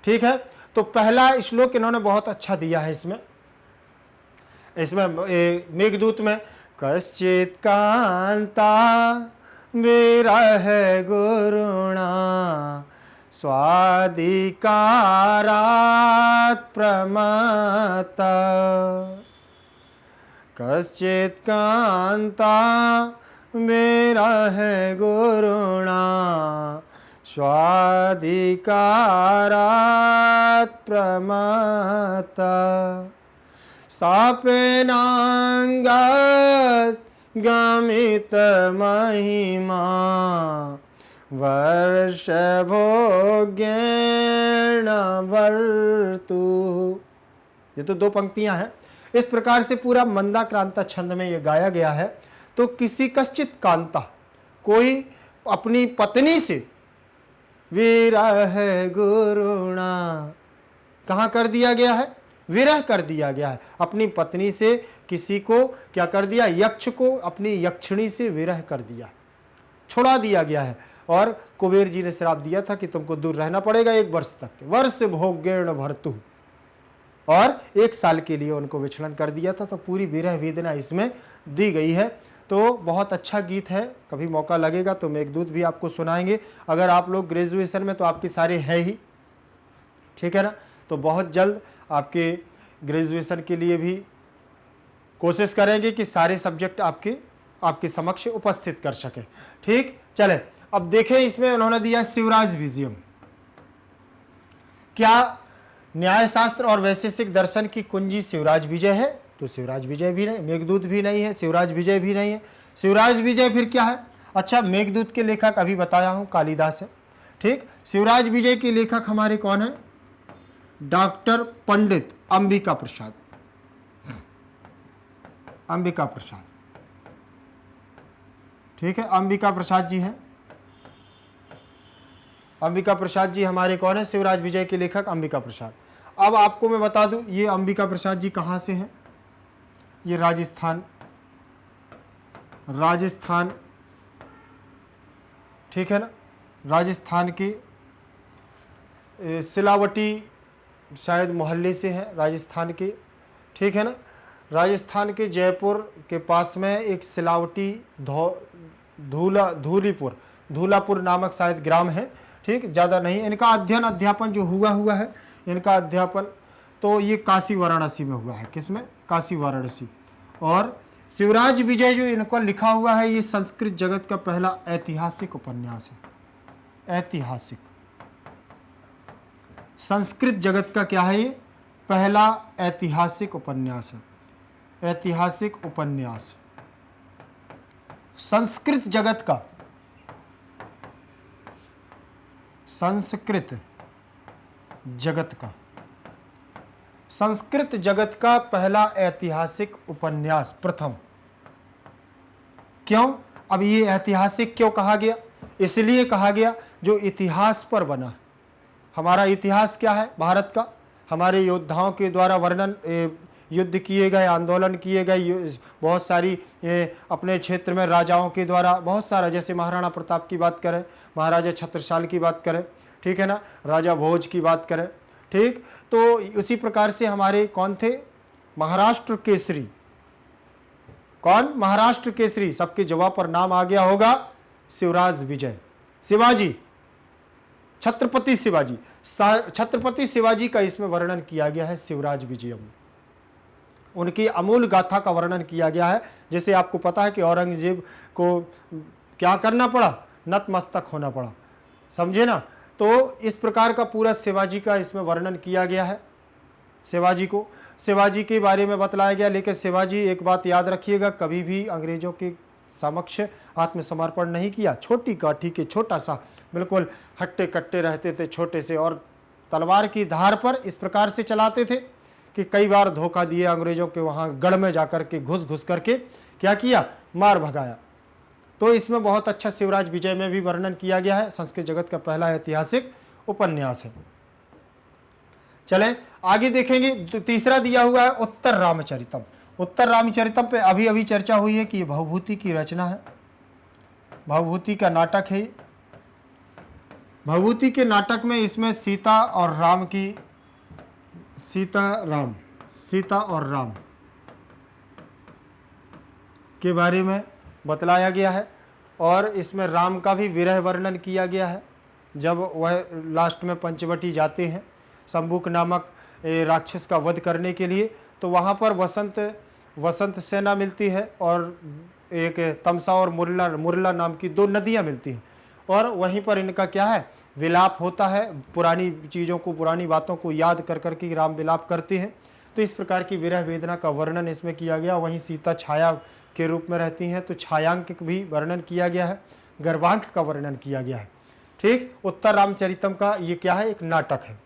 ठीक है। तो पहला श्लोक इन्होंने बहुत अच्छा दिया है इसमें मेघदूत में, कश्चित कांता विरह गुरुणा स्वादिकारात् प्रमत्ता, कश्चित् कांता विरह गुरुणा स्वादिकारात् प्रमत्ता, सापेनांगगमित महिमा वर्षभोग्येन वर्तु। ये तो दो पंक्तियां हैं। इस प्रकार से पूरा मंदा क्रांता छंद में ये गाया गया है। तो किसी कश्चित कांता, कोई अपनी पत्नी से विरह गुरुणा, कहाँ कर दिया गया है? विरह कर दिया गया है। अपनी पत्नी से किसी को क्या कर दिया? यक्ष को अपनी यक्षिणी से विरह कर दिया, छुड़ा दिया गया है। और कुबेर जी ने श्राप दिया था कि तुमको दूर रहना पड़ेगा 1 वर्ष तक, वर्ष भोग्येण भर्तु, और 1 साल के लिए उनको विछड़न कर दिया था। तो पूरी विरह वेदना इसमें दी गई है। तो बहुत अच्छा गीत है, कभी मौका लगेगा तो मेघदूत भी आपको सुनाएंगे। अगर आप लोग ग्रेजुएशन में तो आपके सारे हैं ही, ठीक है ना। तो बहुत जल्द आपके ग्रेजुएशन के लिए भी कोशिश करेंगे कि सारे सब्जेक्ट आपके समक्ष उपस्थित कर सके, ठीक। चले अब देखें, इसमें उन्होंने दिया शिवराज विजयम। क्या न्यायशास्त्र और वैशेषिक दर्शन की कुंजी शिवराज विजय है? तो शिवराज विजय भी नहीं, मेघदूत भी नहीं है, शिवराज विजय भी नहीं है। शिवराज विजय फिर क्या है? अच्छा, मेघदूत के लेखक अभी बताया हूं कालिदास है, ठीक। शिवराज विजय के लेखक हमारे कौन है? डॉक्टर पंडित अंबिका प्रसाद, अंबिका प्रसाद, ठीक है। अंबिका प्रसाद जी हैं, अंबिका प्रसाद जी हमारे कौन है? शिवराज विजय के लेखक अंबिका प्रसाद। अब आपको मैं बता दूं, ये अंबिका प्रसाद जी कहां से हैं? ये राजस्थान, ठीक है ना। राजस्थान के सिलावटी शायद मोहल्ले से हैं, राजस्थान के, ठीक है ना। राजस्थान के जयपुर के पास में एक सिलावटी धूलापुर नामक शायद ग्राम है, ठीक, ज़्यादा नहीं। इनका अध्ययन अध्यापन जो हुआ है, इनका अध्यापन तो ये काशी वाराणसी में हुआ है। किसमें? काशी वाराणसी। और शिवराज विजय जो इनका लिखा हुआ है, ये संस्कृत जगत का पहला ऐतिहासिक उपन्यास है। ऐतिहासिक संस्कृत जगत का क्या है? ये पहला ऐतिहासिक उपन्यास है। ऐतिहासिक उपन्यास संस्कृत जगत का, संस्कृत जगत का, संस्कृत जगत का पहला ऐतिहासिक उपन्यास, प्रथम। क्यों? अब ये ऐतिहासिक क्यों कहा गया? इसलिए कहा गया जो इतिहास पर बना। हमारा इतिहास क्या है भारत का? हमारे योद्धाओं के द्वारा वर्णन, युद्ध किए गए, आंदोलन किए गए, बहुत सारी अपने क्षेत्र में राजाओं के द्वारा बहुत सारा, जैसे महाराणा प्रताप की बात करें, महाराजा छत्रसाल की बात करें, ठीक है ना, राजा भोज की बात करें, ठीक। तो उसी प्रकार से हमारे कौन थे? महाराष्ट्र केसरी। कौन? महाराष्ट्र केसरी। सबके जवाब पर नाम आ गया होगा, शिवराज विजय, शिवाजी, छत्रपति शिवाजी। छत्रपति शिवाजी का इसमें वर्णन किया गया है शिवराज विजयम। उनकी अमूल गाथा का वर्णन किया गया है। जैसे आपको पता है कि औरंगजेब को क्या करना पड़ा? नतमस्तक होना पड़ा, समझे ना। तो इस प्रकार का पूरा शिवाजी का इसमें वर्णन किया गया है। शिवाजी के बारे में बतलाया गया। लेकिन शिवाजी, एक बात याद रखिएगा, कभी भी अंग्रेजों के समक्ष आत्मसमर्पण नहीं किया। छोटी काठी के, छोटा सा, बिल्कुल हट्टे कट्टे रहते थे, छोटे से, और तलवार की धार पर इस प्रकार से चलाते थे कि कई बार धोखा दिए अंग्रेजों के, वहाँ गढ़ में जाकर के घुस करके क्या किया? मार भगाया। तो इसमें बहुत अच्छा शिवराज विजय में भी वर्णन किया गया है। संस्कृत जगत का पहला ऐतिहासिक उपन्यास है। चलें आगे देखेंगे। तीसरा दिया हुआ है उत्तर रामचरितम। उत्तर रामचरितम पे अभी अभी चर्चा हुई है कि ये भवभूति की रचना है, भवभूति का नाटक है। भवभूति के नाटक में इसमें सीता और राम के बारे में बतलाया गया है। और इसमें राम का भी विरह वर्णन किया गया है। जब वह लास्ट में पंचवटी जाते हैं शंभुक नामक राक्षस का वध करने के लिए, तो वहाँ पर वसंत सेना मिलती है और एक तमसा और मुरला नाम की दो नदियाँ मिलती हैं। और वहीं पर इनका क्या है? विलाप होता है। पुरानी चीज़ों को, पुरानी बातों को याद कर के राम विलाप करते हैं। तो इस प्रकार की विरह वेदना का वर्णन इसमें किया गया। वहीं सीता छाया के रूप में रहती हैं, तो छायांक भी वर्णन किया गया है, गर्भांक का वर्णन किया गया है, ठीक। उत्तर रामचरितम का ये क्या है? एक नाटक है।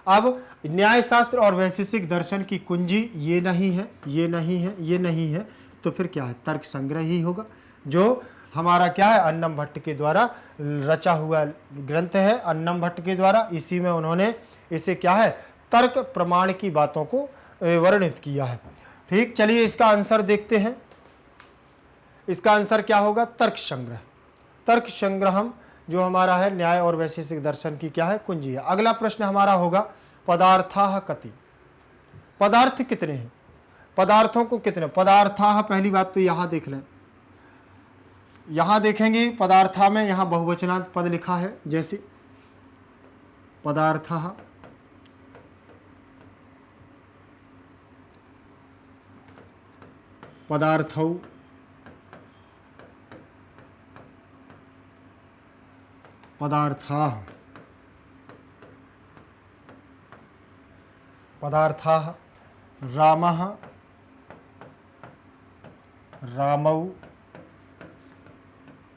अब न्याय शास्त्र और वैशेषिक दर्शन की कुंजी ये नहीं है, ये नहीं है, ये नहीं है, तो फिर क्या है? तर्क संग्रह ही होगा, जो हमारा क्या है? अन्नम भट्ट के द्वारा रचा हुआ ग्रंथ है, अन्नम भट्ट के द्वारा। इसी में उन्होंने इसे क्या है? तर्क प्रमाण की बातों को वर्णित किया है, ठीक। चलिए इसका आंसर देखते हैं। इसका आंसर क्या होगा? तर्क संग्रह। तर्क संग्रहम जो हमारा है न्याय और वैशेषिक दर्शन की क्या है? कुंजी है। अगला प्रश्न हमारा होगा पदार्थाः कति। पदार्थ कितने हैं? पदार्थों को कितने? पदार्थाः, पहली बात तो यहां देख लें, यहां देखेंगे पदार्था में यहां बहुवचनांत पद लिखा है, जैसे पदार्थाः, पदार्थौ, पदार्थाः, पदार्थाः, रामः, रामौ,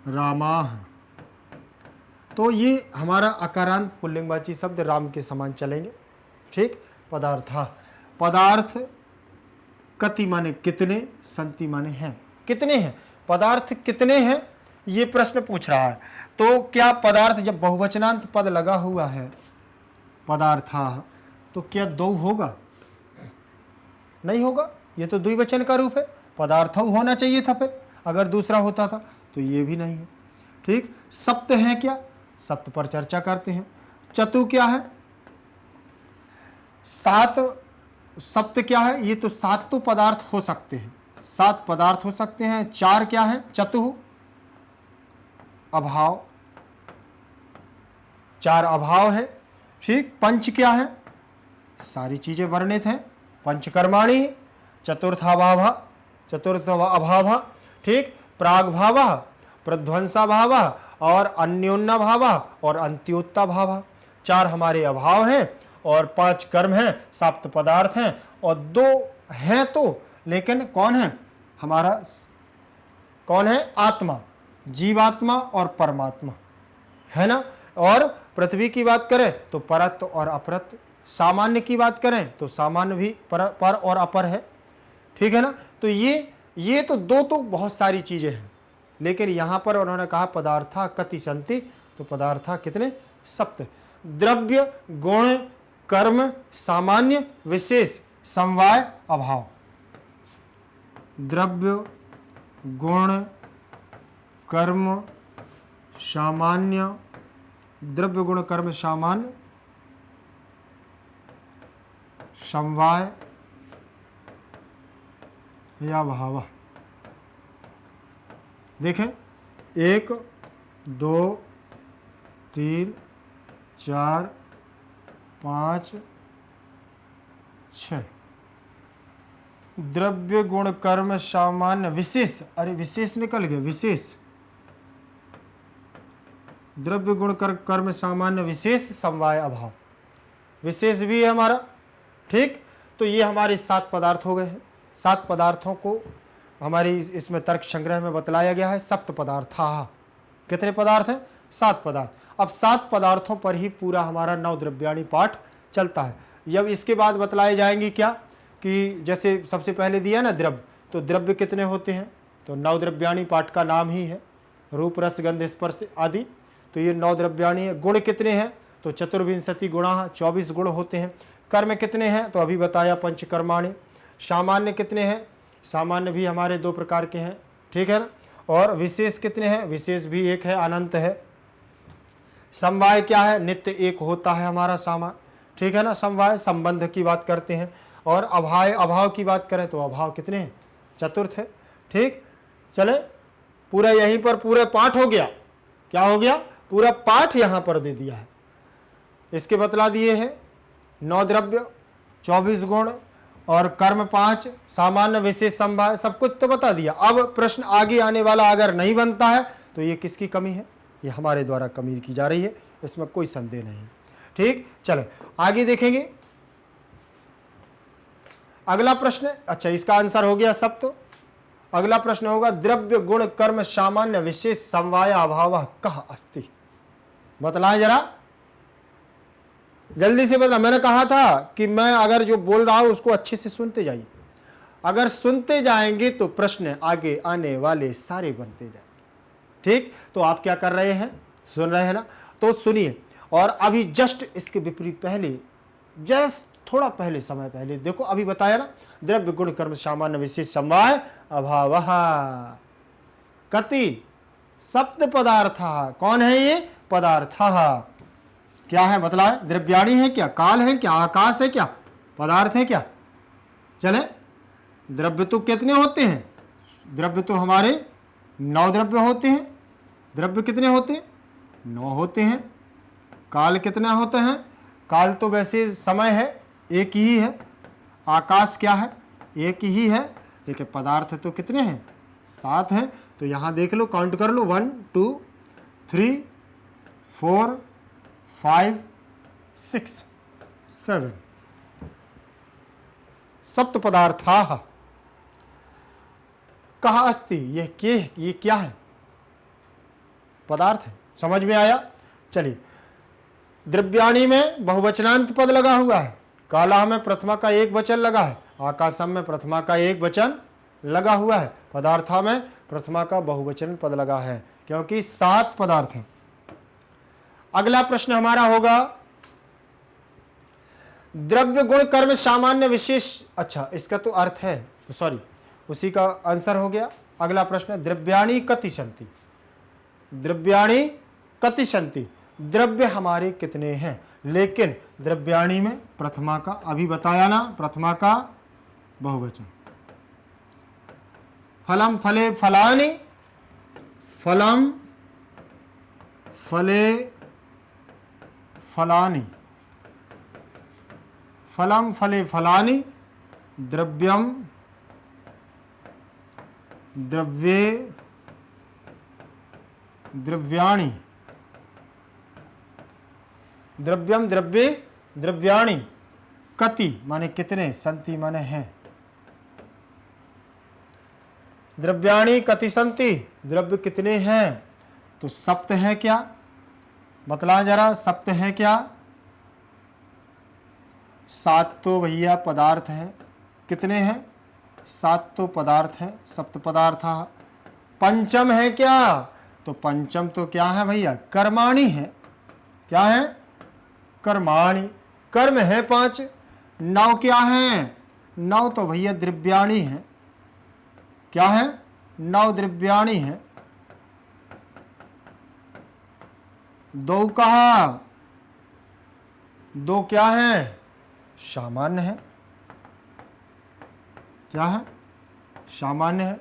रामाः। तो ये हमारा अकारांत पुल्लिंगवाची शब्द राम के समान चलेंगे, ठीक। पदार्थाः, पदार्थ, कति माने कितने, संति माने हैं, कितने हैं। पदार्थ कितने हैं ये प्रश्न पूछ रहा है। तो क्या पदार्थ, जब बहुवचनांत पद लगा हुआ है पदार्थाः, तो क्या दो होगा? नहीं होगा, ये तो द्विवचन का रूप है। पदार्थौ होना चाहिए था फिर, अगर दूसरा होता था, तो ये भी नहीं है, ठीक। सप्त है क्या, सप्त पर चर्चा करते हैं। चतु क्या है, सात। सप्त क्या है, ये तो सात तो पदार्थ हो सकते हैं, सात पदार्थ हो सकते हैं। चार क्या है, चतु अभाव, चार अभाव है, ठीक। पंच क्या है, सारी चीजें वर्णित हैं, पंचकर्माणी। चतुर्थ अभाव, चतुर्थ अभाव, ठीक। प्राग भाव, प्रध्वंसा भाव और अन्योन्य भाव और अंत्योत्ता भाव, चार हमारे अभाव हैं और पांच कर्म हैं, सप्त पदार्थ हैं और दो हैं तो, लेकिन कौन है हमारा, कौन है, आत्मा, जीवात्मा और परमात्मा, है ना। और पृथ्वी की बात करें तो परत और अपरत, सामान्य की बात करें तो सामान्य भी पर और अपर है, ठीक है ना। तो ये तो दो तो बहुत सारी चीजें हैं, लेकिन यहां पर उन्होंने कहा पदार्था कति संति, तो पदार्था कितने, सप्त। द्रव्य गुण कर्म सामान्य विशेष समवाय अभाव, द्रव्य गुण कर्म सामान्य, द्रव्य गुण कर्म सामान्य समवाय या भाव। देखें 1 2 3 4 5 6, द्रव्य गुण कर्म सामान्य विशेष, अरे विशेष निकल गया, विशेष, द्रव्य गुण कर्म सामान्य विशेष समवाय अभाव, विशेष भी है हमारा, ठीक। तो ये हमारे 7 पदार्थ हो गए हैं। 7 पदार्थों को हमारी इसमें तर्क संग्रह में बतलाया गया है, सप्त पदार्था। कितने पदार्थ हैं, 7 पदार्थ। अब 7 पदार्थों पर ही पूरा हमारा नवद्रव्याणी पाठ चलता है। जब इसके बाद बतलाए जाएंगे क्या, कि जैसे सबसे पहले दिया ना द्रव्य, तो द्रव्य कितने होते हैं, तो नवद्रव्याणी पाठ का नाम ही है, रूप रस गंध स्पर्श आदि, तो ये नवद्रव्याणी है। गुण कितने हैं, तो चतुर्विंशति गुणा, 24 गुण होते हैं। कर्म कितने हैं, तो अभी बताया पंचकर्माणि। सामान्य कितने हैं, सामान्य भी हमारे 2 प्रकार के हैं, ठीक है ना। और विशेष कितने हैं, विशेष भी एक है, अनंत है। समवाय क्या है, नित्य एक होता है हमारा सामान, ठीक है ना। समवाय संबंध की बात करते हैं। और अभाव की बात करें तो अभाव कितने हैं, चतुर्थ है, ठीक। चले पूरा यहीं पर पूरा पाठ हो गया, क्या हो गया, पूरा पाठ यहां पर दे दिया है। इसके बतला दिए हैं 9 द्रव्य, 24 गुण और कर्म 5, सामान्य विशेष समवाय, सब कुछ तो बता दिया। अब प्रश्न आगे आने वाला अगर नहीं बनता है तो ये किसकी कमी है, ये हमारे द्वारा कमी की जा रही है, इसमें कोई संदेह नहीं, ठीक। चलो आगे देखेंगे अगला प्रश्न। अच्छा इसका आंसर हो गया सब, तो अगला प्रश्न होगा द्रव्य गुण कर्म सामान्य विशेष समवाय अभाव कह अस्ति, बतलाएं जरा जल्दी से बता। मैंने कहा था कि मैं अगर जो बोल रहा हूं उसको अच्छे से सुनते जाइए, अगर सुनते जाएंगे तो प्रश्न आगे आने वाले सारे बनते जाएंगे, ठीक। तो आप क्या कर रहे हैं, सुन रहे हैं ना, तो सुनिए। और अभी जस्ट इसके विपरीत पहले, जस्ट थोड़ा पहले, समय पहले देखो, अभी बताया ना द्रव्य गुण कर्म सामान्य विशेष समवाय अभाव कति सप्त पदार्थ, कौन है ये पदार्थ, क्या है बतलाए, द्रव्याणी है क्या, काल है क्या, आकाश है क्या, पदार्थ है क्या। चले द्रव्य तो कितने होते हैं, द्रव्य तो हमारे 9 द्रव्य होते हैं। द्रव्य कितने होते हैं, 9 होते हैं। काल कितना होते हैं, काल तो वैसे समय है, एक ही है। आकाश क्या है, एक ही है, लेकिन पदार्थ तो कितने हैं, 7 हैं। तो यहां देख लो, काउंट कर लो, 1 2 3 4 5 6 7 सप्त पदार्था कहा अस्ति, ये क्या है, पदार्थ है। समझ में आया। चलिए द्रव्याणी में बहुवचनांत पद लगा हुआ है, काला में प्रथमा का एक वचन लगा है, आकाशम में प्रथमा का एक वचन लगा हुआ है, पदार्था में प्रथमा का बहुवचन पद लगा है, क्योंकि 7 पदार्थ हैं। अगला प्रश्न हमारा होगा द्रव्य गुण कर्म सामान्य विशेष। अच्छा इसका तो अर्थ है, सॉरी उसी का आंसर हो गया। अगला प्रश्न द्रव्याणी कति सन्ति, द्रव्याणि कति सन्ति, द्रव्य हमारे कितने हैं। लेकिन द्रव्याणि में प्रथमा का अभी बताया ना, प्रथमा का बहुवचन। फलम फले फलानि, फलम फले फलानि, फलम फले फलानि, द्रव्यम द्रव्ये द्रव्याणि, द्रव्यम द्रव्ये द्रव्याणि, कति माने कितने, संति माने हैं। द्रव्याणि कति संति, द्रव्य कितने हैं, तो सप्त है क्या, बतला जरा, सप्त है क्या। 7 तो भैया पदार्थ हैं, कितने हैं, 7 तो पदार्थ हैं, सप्त पदार्थ। पंचम है क्या, तो पंचम तो क्या है भैया, कर्माणि है। क्या है, कर्माणि, कर्म है 5। 9 क्या है, 9 तो भैया द्रव्याणि है। क्या है, 9 द्रव्याणि है। 2 कहा, 2 क्या है, सामान्य है। क्या है, सामान्य है,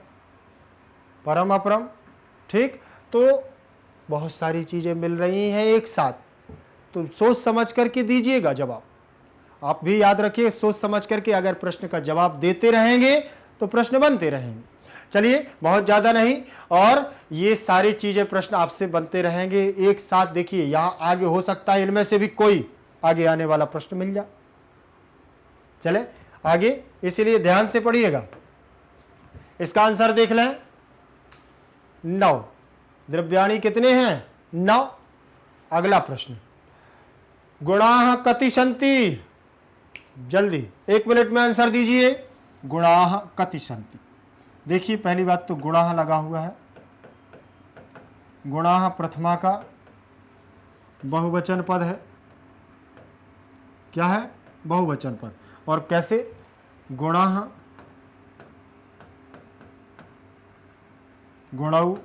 परम अपरम। ठीक, तो बहुत सारी चीजें मिल रही हैं एक साथ, तो सोच समझ करके दीजिएगा जवाब। आप भी याद रखिए, सोच समझ करके अगर प्रश्न का जवाब देते रहेंगे तो प्रश्न बनते रहेंगे। चलिए, बहुत ज्यादा नहीं, और ये सारी चीजें प्रश्न आपसे बनते रहेंगे एक साथ। देखिए यहां आगे हो सकता है इनमें से भी कोई आगे आने वाला प्रश्न मिल जाए। चले आगे, इसीलिए ध्यान से पढ़िएगा। इसका आंसर देख लें, 9 द्रव्याणि कितने हैं, 9। अगला प्रश्न, गुणाः कति सन्ति, जल्दी 1 मिनट में आंसर दीजिए। गुणाः कति सन्ति, देखिए पहली बात तो गुणाः लगा हुआ है। गुणाः प्रथमा का बहुवचन पद है। क्या है, बहुवचन पद। और कैसे, गुणाः, गुणौ,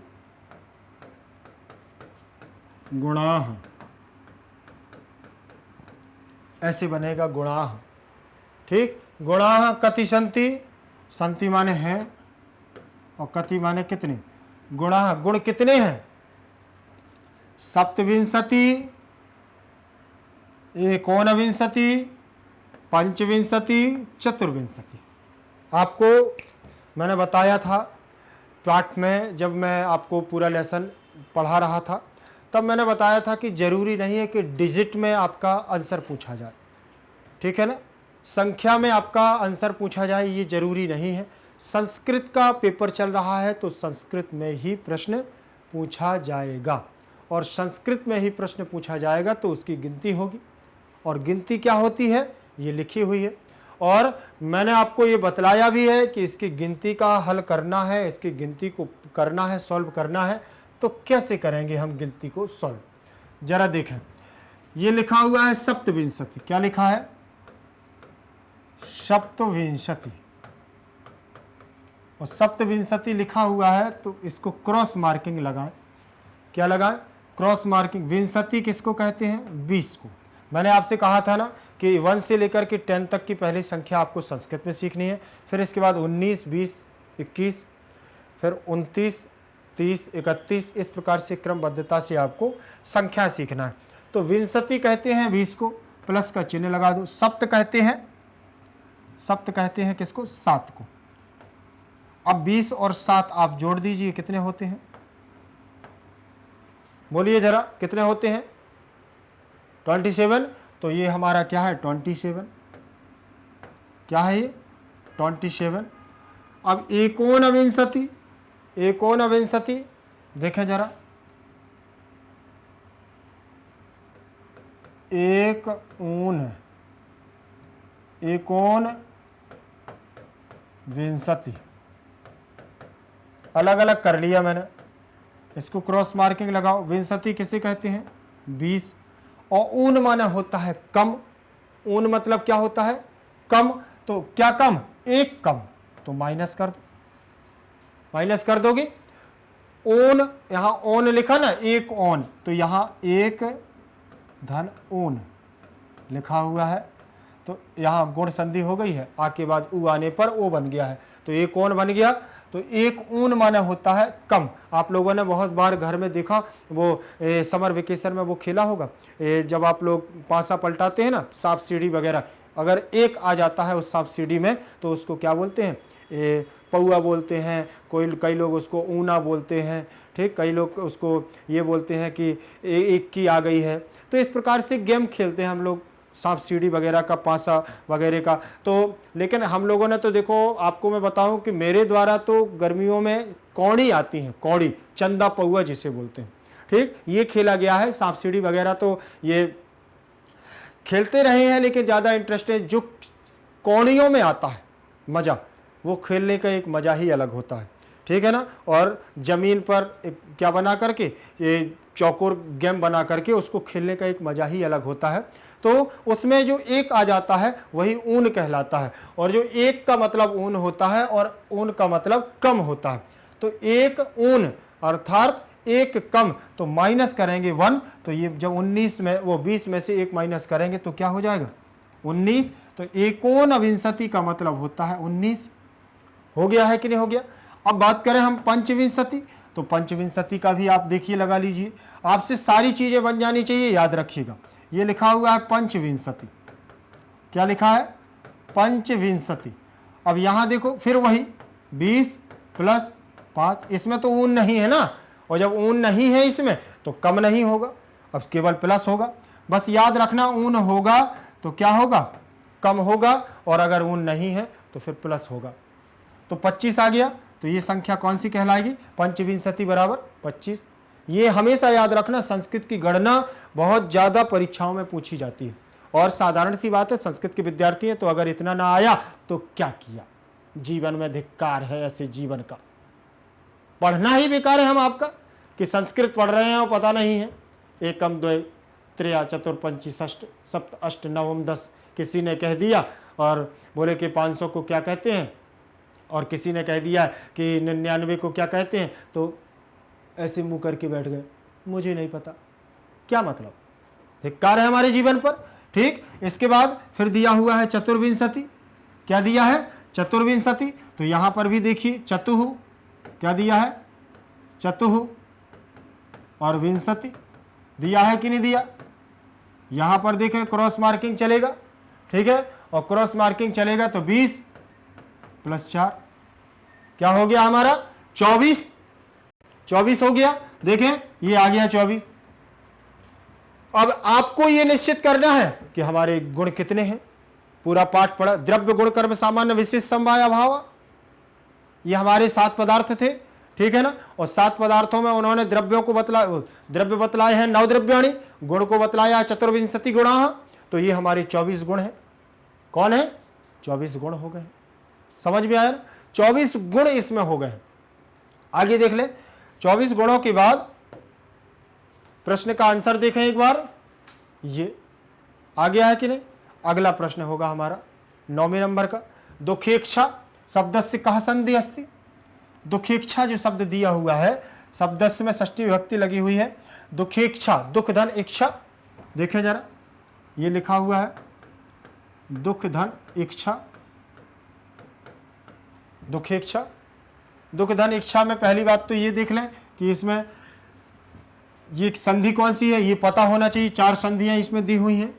गुणाः, ऐसे बनेगा गुणाः। ठीक, गुणाः कति सन्ति, सन्ति माने हैं और कति माने कितने। गुणाः, गुण कितने हैं, सप्तविंशति, एकोनविंशति, पंचविंशति, चतुर्विंशति। आपको मैंने बताया था पाठ में, जब मैं आपको पूरा लेसन पढ़ा रहा था, तब मैंने बताया था कि जरूरी नहीं है कि डिजिट में आपका आंसर पूछा जाए। ठीक है ना, संख्या में आपका आंसर पूछा जाए ये जरूरी नहीं है। संस्कृत का पेपर चल रहा है तो संस्कृत में ही प्रश्न पूछा जाएगा, और संस्कृत में ही प्रश्न पूछा जाएगा तो उसकी गिनती होगी। और गिनती क्या होती है, ये लिखी हुई है, और मैंने आपको ये बतलाया भी है कि इसकी गिनती का हल करना है, इसकी गिनती को करना है, सॉल्व करना है। तो कैसे करेंगे हम गिनती को सॉल्व, जरा देखें। ये लिखा हुआ है सप्तविंशति, क्या लिखा है, सप्तविंशति, और सप्तविंशति लिखा हुआ है तो इसको क्रॉस मार्किंग लगाएं। क्या लगाएं, क्रॉस मार्किंग। विंशति किसको कहते हैं, 20 को। मैंने आपसे कहा था ना कि 1 से लेकर के 10 तक की पहली संख्या आपको संस्कृत में सीखनी है, फिर इसके बाद 19, 20, 21, फिर 29, 30, 31, इस प्रकार से क्रमबद्धता से आपको संख्या सीखना है। तो विंशति कहते हैं 20 को, प्लस का चिन्ह लगा दो। सप्त कहते हैं, सप्त कहते हैं किसको, 7 को। अब 20 और 7 आप जोड़ दीजिए, कितने होते हैं, बोलिए जरा, कितने होते हैं, 27। तो ये हमारा क्या है, 27। क्या है ये, 27। अब एकोनविंशति, एकोनविंशति देखें जरा, एक ऊन, एकोन विंशति, अलग अलग कर लिया मैंने, इसको क्रॉस मार्किंग लगाओ। विंशति किसे कहते हैं, 20, और ऊन माना होता है कम। ऊन मतलब क्या होता है, कम। तो क्या कम, एक कम, तो माइनस कर दो, माइनस कर दोगे। ओन, यहां ओन लिखा ना, एक ओन, तो यहां एक धन ओन लिखा हुआ है, तो यहां गुण संधि हो गई है, आ के बाद ऊ आने पर ओ बन गया है, तो एक ओन बन गया। तो एक ऊन माने होता है कम। आप लोगों ने बहुत बार घर में देखा, वो समर वेकेशन में वो खेला होगा, जब आप लोग पासा पलटाते हैं ना, सांप सीढ़ी वगैरह, अगर एक आ जाता है उस सांप सीढ़ी में तो उसको क्या बोलते हैं, पौआ बोलते हैं, कई लोग उसको ऊना बोलते हैं, ठीक, कई लोग उसको ये बोलते हैं कि एक की आ गई है। तो इस प्रकार से गेम खेलते हैं हम लोग, सांप सीढ़ी वगैरह का, पासा वगैरह का। तो लेकिन हम लोगों ने तो देखो, आपको मैं बताऊं कि मेरे द्वारा तो गर्मियों में कौड़ी आती हैं, कौड़ी, चंदा पौआ जिसे बोलते हैं, ठीक, ये खेला गया है। सांप सीढ़ी वगैरह तो ये खेलते रहे हैं, लेकिन ज़्यादा इंटरेस्ट है जो कौड़ियों में आता है मज़ा, वो खेलने का एक मज़ा ही अलग होता है, ठीक है ना। और ज़मीन पर एक क्या बना करके, ये चौकोर गेम बना करके उसको खेलने का एक मज़ा ही अलग होता है। तो उसमें जो एक आ जाता है वही ऊन कहलाता है, और जो एक का मतलब ऊन होता है और ऊन का मतलब कम होता है। तो एक ऊन अर्थात एक कम, तो माइनस करेंगे 1, तो ये जब 19 में, वो 20 में से एक माइनस करेंगे तो क्या हो जाएगा, 19। तो एकोनविंशति का मतलब होता है 19। हो गया है कि नहीं हो गया। अब बात करें हम पंचविंशति, तो पंचविंशति का भी आप देखिए, लगा लीजिए, आपसे सारी चीजें बन जानी चाहिए, याद रखिएगा। ये लिखा हुआ है पंचविंशति, क्या लिखा है, पंचविंशति। अब यहां देखो, फिर वही 20 + 5, इसमें तो ऊन नहीं है ना, और जब ऊन नहीं है इसमें तो कम नहीं होगा, अब केवल प्लस होगा। बस याद रखना, ऊन होगा तो क्या होगा, कम होगा, और अगर ऊन नहीं है तो फिर प्लस होगा। तो 25 आ गया, तो ये संख्या कौन सी कहलाएगी, पंचविंशति बराबर 25। ये हमेशा याद रखना, संस्कृत की गणना बहुत ज़्यादा परीक्षाओं में पूछी जाती है, और साधारण सी बात है, संस्कृत के विद्यार्थी हैं, तो अगर इतना ना आया तो क्या किया, जीवन में धिक्कार है ऐसे जीवन का, पढ़ना ही बेकार है हम आपका, कि संस्कृत पढ़ रहे हैं और पता नहीं है। एकम द्वय त्रय चतुर पंची षष्ठ सप्त अष्ट नवम 10 किसी ने कह दिया, और बोले कि 500 को क्या कहते हैं, और किसी ने कह दिया कि 99 को क्या कहते हैं, तो ऐसे मुंह करके बैठ गए, मुझे नहीं पता, क्या मतलब, धिक्कार है हमारे जीवन पर, ठीक। इसके बाद फिर दिया हुआ है चतुर्विंशति, क्या दिया है, चतुर्विंशति। तो यहां पर भी देखिए, चतुः क्या दिया है, चतुः और विंशति दिया है कि नहीं दिया। यहां पर देखें क्रॉस मार्किंग चलेगा, ठीक है, और क्रॉस मार्किंग चलेगा तो 20 + 4 क्या हो गया हमारा, 24 हो गया। देखें ये आ गया 24। अब आपको ये निश्चित करना है कि हमारे गुण कितने हैं। पूरा पाठ पढ़ा, द्रव्य गुण कर्म सामान्य विशेष समवाय अभाव, ये हमारे 7 पदार्थ थे, ठीक है ना। और 7 पदार्थों में उन्होंने द्रव्यों को द्रव्य बतलाए हैं 9 द्रव्याणि, गुण को बतलाया चतुर्विंशति गुणा, तो ये हमारे 24 गुण हैं। कौन है, 24 गुण हो गए, समझ में आया ना, 24 गुण इसमें हो गए। आगे देख ले, 24 गुणों के बाद प्रश्न का आंसर देखें एक बार, ये आ गया है कि नहीं। अगला प्रश्न होगा हमारा 9वें नंबर का, दुखेक्षा शब्द से कहा संधि अस्ति। दुखेक्षा जो शब्द दिया हुआ है, शब्द में षष्ठी विभक्ति लगी हुई है, दुखेक्षा, दुख धन इच्छा, देखें जरा, ये लिखा हुआ है दुख धन इच्छा, दुखेक्षा, दुख धन इच्छा में पहली बात तो ये देख लें कि इसमें ये संधि कौन सी है, ये पता होना चाहिए। 4 संधियां इसमें दी हुई हैं,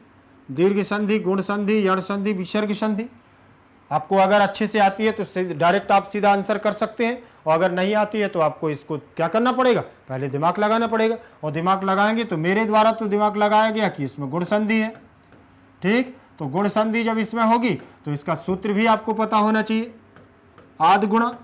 दीर्घ संधि, गुण संधि, यण संधि, विसर्ग संधि। आपको अगर अच्छे से आती है तो डायरेक्ट आप सीधा आंसर कर सकते हैं, और अगर नहीं आती है तो आपको इसको क्या करना पड़ेगा, पहले दिमाग लगाना पड़ेगा। और दिमाग लगाएंगे तो मेरे द्वारा तो दिमाग लगाया गया कि इसमें गुण संधि है, ठीक। तो गुण संधि जब इसमें होगी तो इसका सूत्र भी आपको पता होना चाहिए, आद गुणा,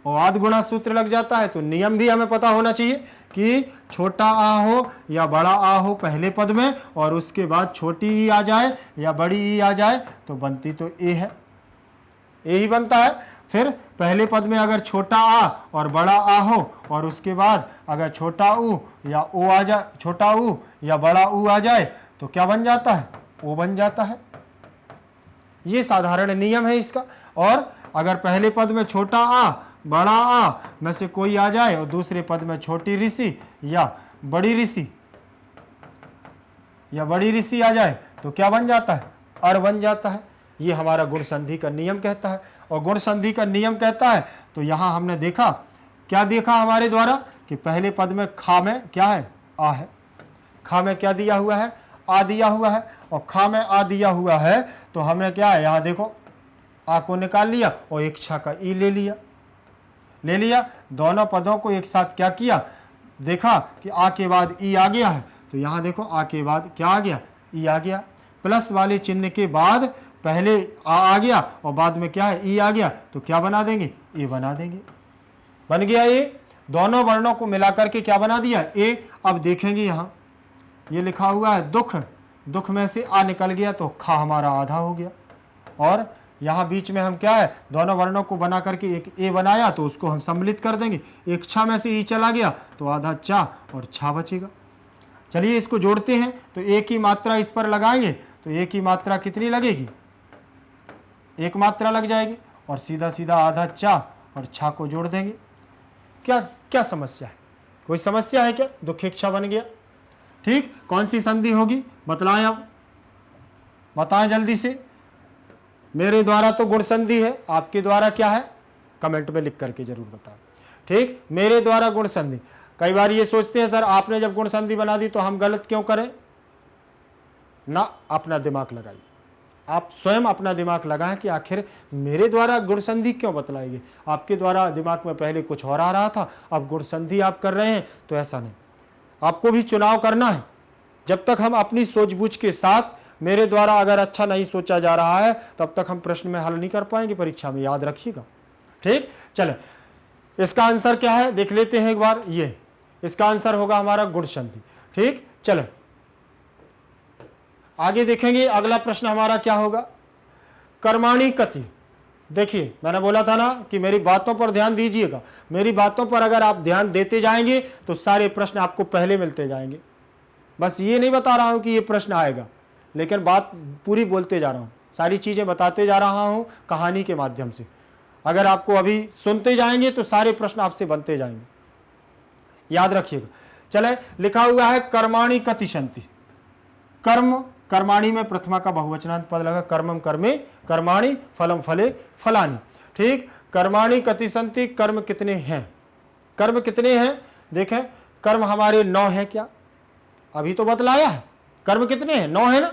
और आद गुणा सूत्र लग जाता है तो नियम भी हमें पता होना चाहिए कि छोटा आ हो या बड़ा आ हो पहले पद में, और उसके बाद छोटी ई आ जाए या बड़ी ई आ जाए, तो बनती तो ए है, ए ही बनता है। फिर पहले पद में अगर छोटा आ और बड़ा आ हो, और उसके बाद अगर छोटा ऊ या ओ आ जाए, छोटा ऊ या बड़ा ऊ आ जाए, तो क्या बन जाता है, ओ बन जाता है। ये साधारण नियम है इसका। और अगर पहले पद में छोटा आ बड़ा आ में से कोई आ जाए और दूसरे पद में छोटी ऋषि या बड़ी ऋषि आ जाए तो क्या बन जाता है? अर बन जाता है। ये हमारा गुण संधि का नियम कहता है। और गुण संधि का नियम कहता है तो यहां हमने देखा, क्या देखा हमारे द्वारा कि पहले पद में खा में क्या है? आ है। खा में क्या दिया हुआ है? आ दिया हुआ है। और खा में आ दिया हुआ है तो हमने क्या है, यहां देखो आ को निकाल लिया और एक छा का ई ले लिया। दोनों पदों को एक साथ क्या किया? देखा कि आ के बाद ई आ गया है तो यहां देखो आ के बाद क्या आ गया? ई आ गया। प्लस वाले चिन्ह के बाद पहले आ गया और बाद में क्या है? ई आ गया तो क्या बना देंगे? ए बना देंगे। बन गया ए। दोनों वर्णों को मिलाकर के क्या बना दिया? ए। अब देखेंगे यहां ये लिखा हुआ है दुख, दुख में से आ निकल गया तो खा हमारा आधा हो गया। और यहां बीच में हम क्या है? दोनों वर्णों को बना करके एक ए बनाया तो उसको हम सम्मिलित कर देंगे। एक छा में से ई चला गया तो आधा चा और छा बचेगा। चलिए इसको जोड़ते हैं तो एक ही मात्रा इस पर लगाएंगे तो एक ही मात्रा कितनी लगेगी? एक मात्रा लग जाएगी और सीधा सीधा आधा चा और छा को जोड़ देंगे। क्या समस्या है? कोई समस्या है क्या? दुखेक्षा बन गया। ठीक, कौन सी संधि होगी बतलाएं आप, बताएं जल्दी से। मेरे द्वारा तो गुण संधि है, आपके द्वारा क्या है? कमेंट में लिख करके जरूर बताएं। ठीक, मेरे द्वारा गुण संधि। कई बार ये सोचते हैं सर आपने जब गुण संधि बना दी तो हम गलत क्यों करें? ना, अपना दिमाग लगाइए। आप स्वयं अपना दिमाग लगाएं कि आखिर मेरे द्वारा गुण संधि क्यों बतलाएंगे। आपके द्वारा दिमाग में पहले कुछ और आ रहा था, अब गुण संधि आप कर रहे हैं तो ऐसा नहीं। आपको भी चुनाव करना है। जब तक हम अपनी सूझबूझ के साथ मेरे द्वारा अगर अच्छा नहीं सोचा जा रहा है तब तक हम प्रश्न में हल नहीं कर पाएंगे परीक्षा में, याद रखिएगा। ठीक, चले इसका आंसर क्या है देख लेते हैं एक बार। ये इसका आंसर होगा हमारा गुण संधि। ठीक, चले आगे देखेंगे। अगला प्रश्न हमारा क्या होगा? कर्माणि कति। देखिए मैंने बोला था ना कि मेरी बातों पर ध्यान दीजिएगा। मेरी बातों पर अगर आप ध्यान देते जाएंगे तो सारे प्रश्न आपको पहले मिलते जाएंगे। बस ये नहीं बता रहा हूं कि ये प्रश्न आएगा, लेकिन बात पूरी बोलते जा रहा हूं, सारी चीजें बताते जा रहा हूं कहानी के माध्यम से। अगर आपको अभी सुनते जाएंगे तो सारे प्रश्न आपसे बनते जाएंगे, याद रखिएगा। चले, लिखा हुआ है कर्माणि कति सन्ति। कर्म, कर्माणि में प्रथमा का बहुवचनांत पद लगा। कर्मम कर्मे कर्माणि, फलम फले फलानि। ठीक, कर्माणि कति सन्ति। कर्म कितने हैं? कर्म कितने हैं देखें। कर्म हमारे 9 हैं क्या? अभी तो बतलाया है। कर्म कितने हैं? 9 है ना।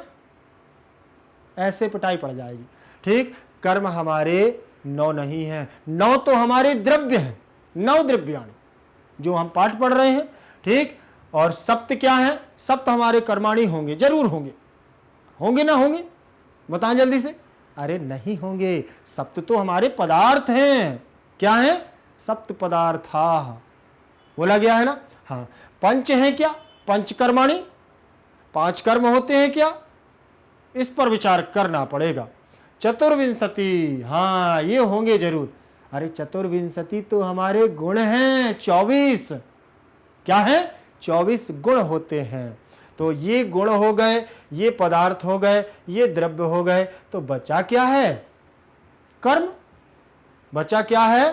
ऐसे पिटाई पड़ जाएगी। ठीक, कर्म हमारे 9 नहीं है। 9 तो हमारे द्रव्य हैं, 9 द्रव्याणि जो हम पाठ पढ़ रहे हैं। ठीक, और सप्त क्या है? सप्त हमारे कर्माणि होंगे, जरूर होंगे। होंगे ना होंगे? बताएं जल्दी से। अरे नहीं होंगे, सप्त तो हमारे पदार्थ हैं। क्या है? सप्त पदार्था बोला गया है ना। हाँ, पंच है क्या? पंच कर्माणि, 5 कर्म होते हैं क्या? इस पर विचार करना पड़ेगा। चतुर्विंशति, हाँ ये होंगे जरूर। अरे चतुर्विंशति तो हमारे गुण हैं, 24। क्या है? 24 गुण होते हैं। तो ये गुण हो गए, ये पदार्थ हो गए, ये द्रव्य हो गए, तो बचा क्या है? कर्म। बचा क्या है?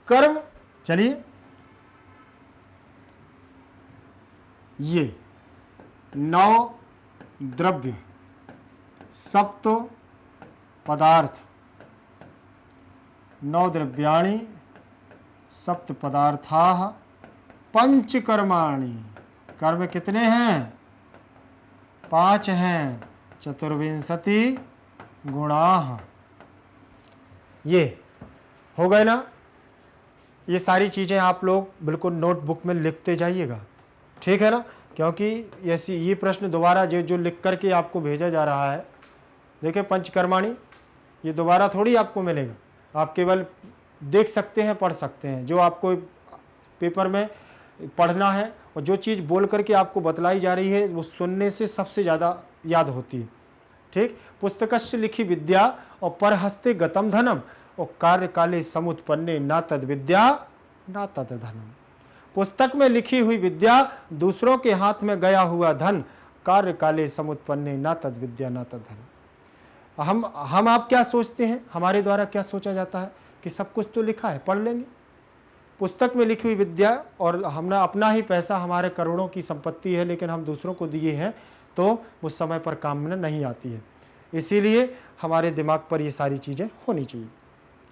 कर्म। चलिए, ये 9 द्रव्य, सप्त पदार्थ, 9 द्रव्याणि, सप्त पदार्थाः, पंच कर्माणि। कर्म कितने हैं? 5 हैं। चतुर्विंशति गुणाः। ये हो गए ना। ये सारी चीजें आप लोग बिल्कुल नोटबुक में लिखते जाइएगा, ठीक है ना। क्योंकि ये प्रश्न दोबारा जो लिख करके आपको भेजा जा रहा है, देखिए पंचकर्माणि, ये दोबारा थोड़ी आपको मिलेगा। आप केवल देख सकते हैं, पढ़ सकते हैं। जो आपको पेपर में पढ़ना है और जो चीज़ बोल करके आपको बतलाई जा रही है वो सुनने से सबसे ज़्यादा याद होती है। ठीक, पुस्तकस्य लिखी विद्या और परहस्ते गतम धनम और कार्य काले समुत्पन्ने ना तद विद्या ना तद धनम। पुस्तक में लिखी हुई विद्या, दूसरों के हाथ में गया हुआ धन, कार्य काले समुत्पन्ने ना तद विद्या ना तद धनम। हम आप क्या सोचते हैं? हमारे द्वारा क्या सोचा जाता है कि सब कुछ तो लिखा है, पढ़ लेंगे, पुस्तक में लिखी हुई विद्या और हमने अपना ही पैसा, हमारे करोड़ों की संपत्ति है लेकिन हम दूसरों को दिए हैं तो वो समय पर काम में नहीं आती है। इसीलिए हमारे दिमाग पर ये सारी चीज़ें होनी चाहिए।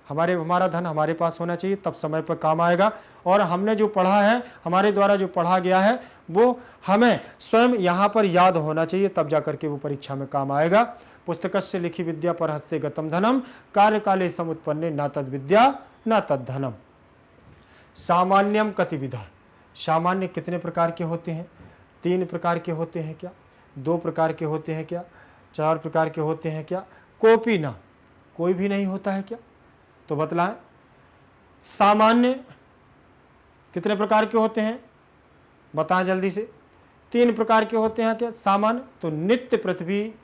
हमारा धन हमारे पास होना चाहिए, तब समय पर काम आएगा। और हमने जो पढ़ा है, हमारे द्वारा जो पढ़ा गया है, वो हमें स्वयं यहाँ पर याद होना चाहिए, तब जाकर के वो परीक्षा में काम आएगा। पुस्तकस्य लिखी विद्या पर हस्ते गतम धनम कार्यकाले समुत्पन्ने न तद विद्या न तद धनम। सामान्यम कतिविधा। सामान्य कितने प्रकार के होते हैं? 3 प्रकार के होते हैं क्या? 2 प्रकार के होते हैं क्या? 4 प्रकार के होते हैं क्या? कोपी ना, कोई भी नहीं होता है क्या? तो बतलाएं। सामान्य कितने प्रकार के होते हैं? बताएं जल्दी से। 3 प्रकार के होते हैं क्या? सामान्य तो नित्य पृथ्वी,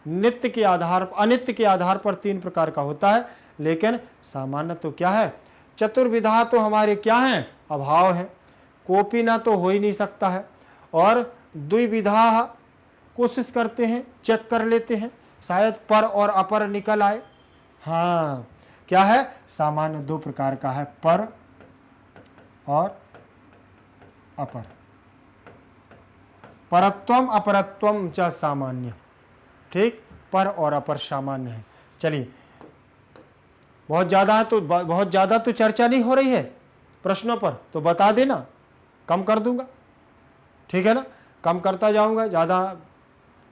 नित्य के आधार, अनित्य के आधार पर 3 प्रकार का होता है। लेकिन सामान्य तो क्या है? चतुर्विधा तो हमारे क्या हैं? अभाव है। कोपी ना तो हो ही नहीं सकता है। और द्विविधा कोशिश करते हैं, चेक कर लेते हैं, शायद पर और अपर निकल आए। हाँ, क्या है? सामान्य 2 प्रकार का है, पर और अपर। परत्वम अपरत्वम च सामान्य। ठीक, पर और अपर सामान्य है। चलिए, बहुत ज़्यादा तो चर्चा नहीं हो रही है प्रश्नों पर, तो बता देना, कम कर दूंगा। ठीक है ना, कम करता जाऊंगा। ज़्यादा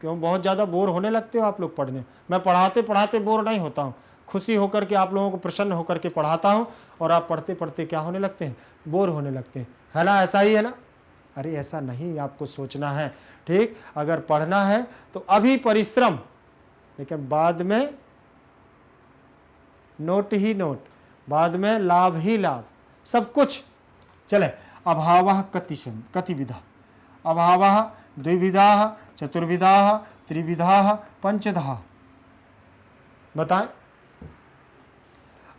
क्यों, बहुत ज़्यादा बोर होने लगते हो आप लोग पढ़ने। मैं पढ़ाते पढ़ाते बोर नहीं होता हूँ, खुशी होकर के आप लोगों को प्रसन्न होकर के पढ़ाता हूँ, और आप पढ़ते पढ़ते क्या होने लगते हैं? बोर होने लगते हैं, है ना? ऐसा ही है ना? अरे ऐसा नहीं आपको सोचना है। ठीक, अगर पढ़ना है तो अभी परिश्रम, लेकिन बाद में नोट ही नोट, बाद में लाभ ही लाभ, सब कुछ। चले, अभावः कतिविधा। अभावः द्विविधाः चतुर्विधाः त्रिविधाः पंचधाः। बताएं,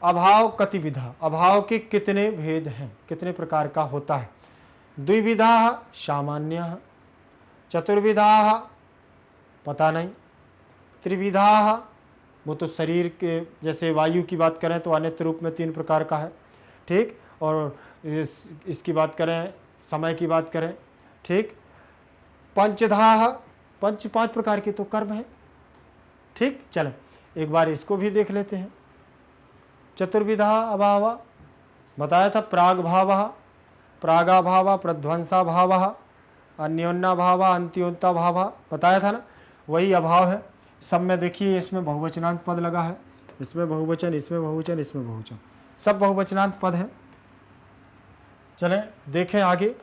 अभाव कतिविधा, अभाव के कितने भेद हैं, कितने प्रकार का होता है? द्विविधाः सामान्यः, चतुर्विधाः पता नहीं, त्रिविधाः वो तो शरीर के, जैसे वायु की बात करें तो अनित्य रूप में 3 प्रकार का है। ठीक, और इसकी बात करें, समय की बात करें। ठीक, पंचधाः, 5 प्रकार के तो कर्म है। ठीक, चलें एक बार इसको भी देख लेते हैं। चतुर्विधा अभाव बताया था, प्राग भाव, प्रागाभाव, प्रध्वंसा भाव, अन्योन्या भाव, अंत्योन्ता भाव बताया था ना, वही अभाव है। सब में देखिए, इसमें बहुवचनांत पद लगा है, इसमें बहुवचन, इसमें बहुवचन, इसमें बहुवचन, सब बहुवचनांत पद हैं। चलें देखें आगे।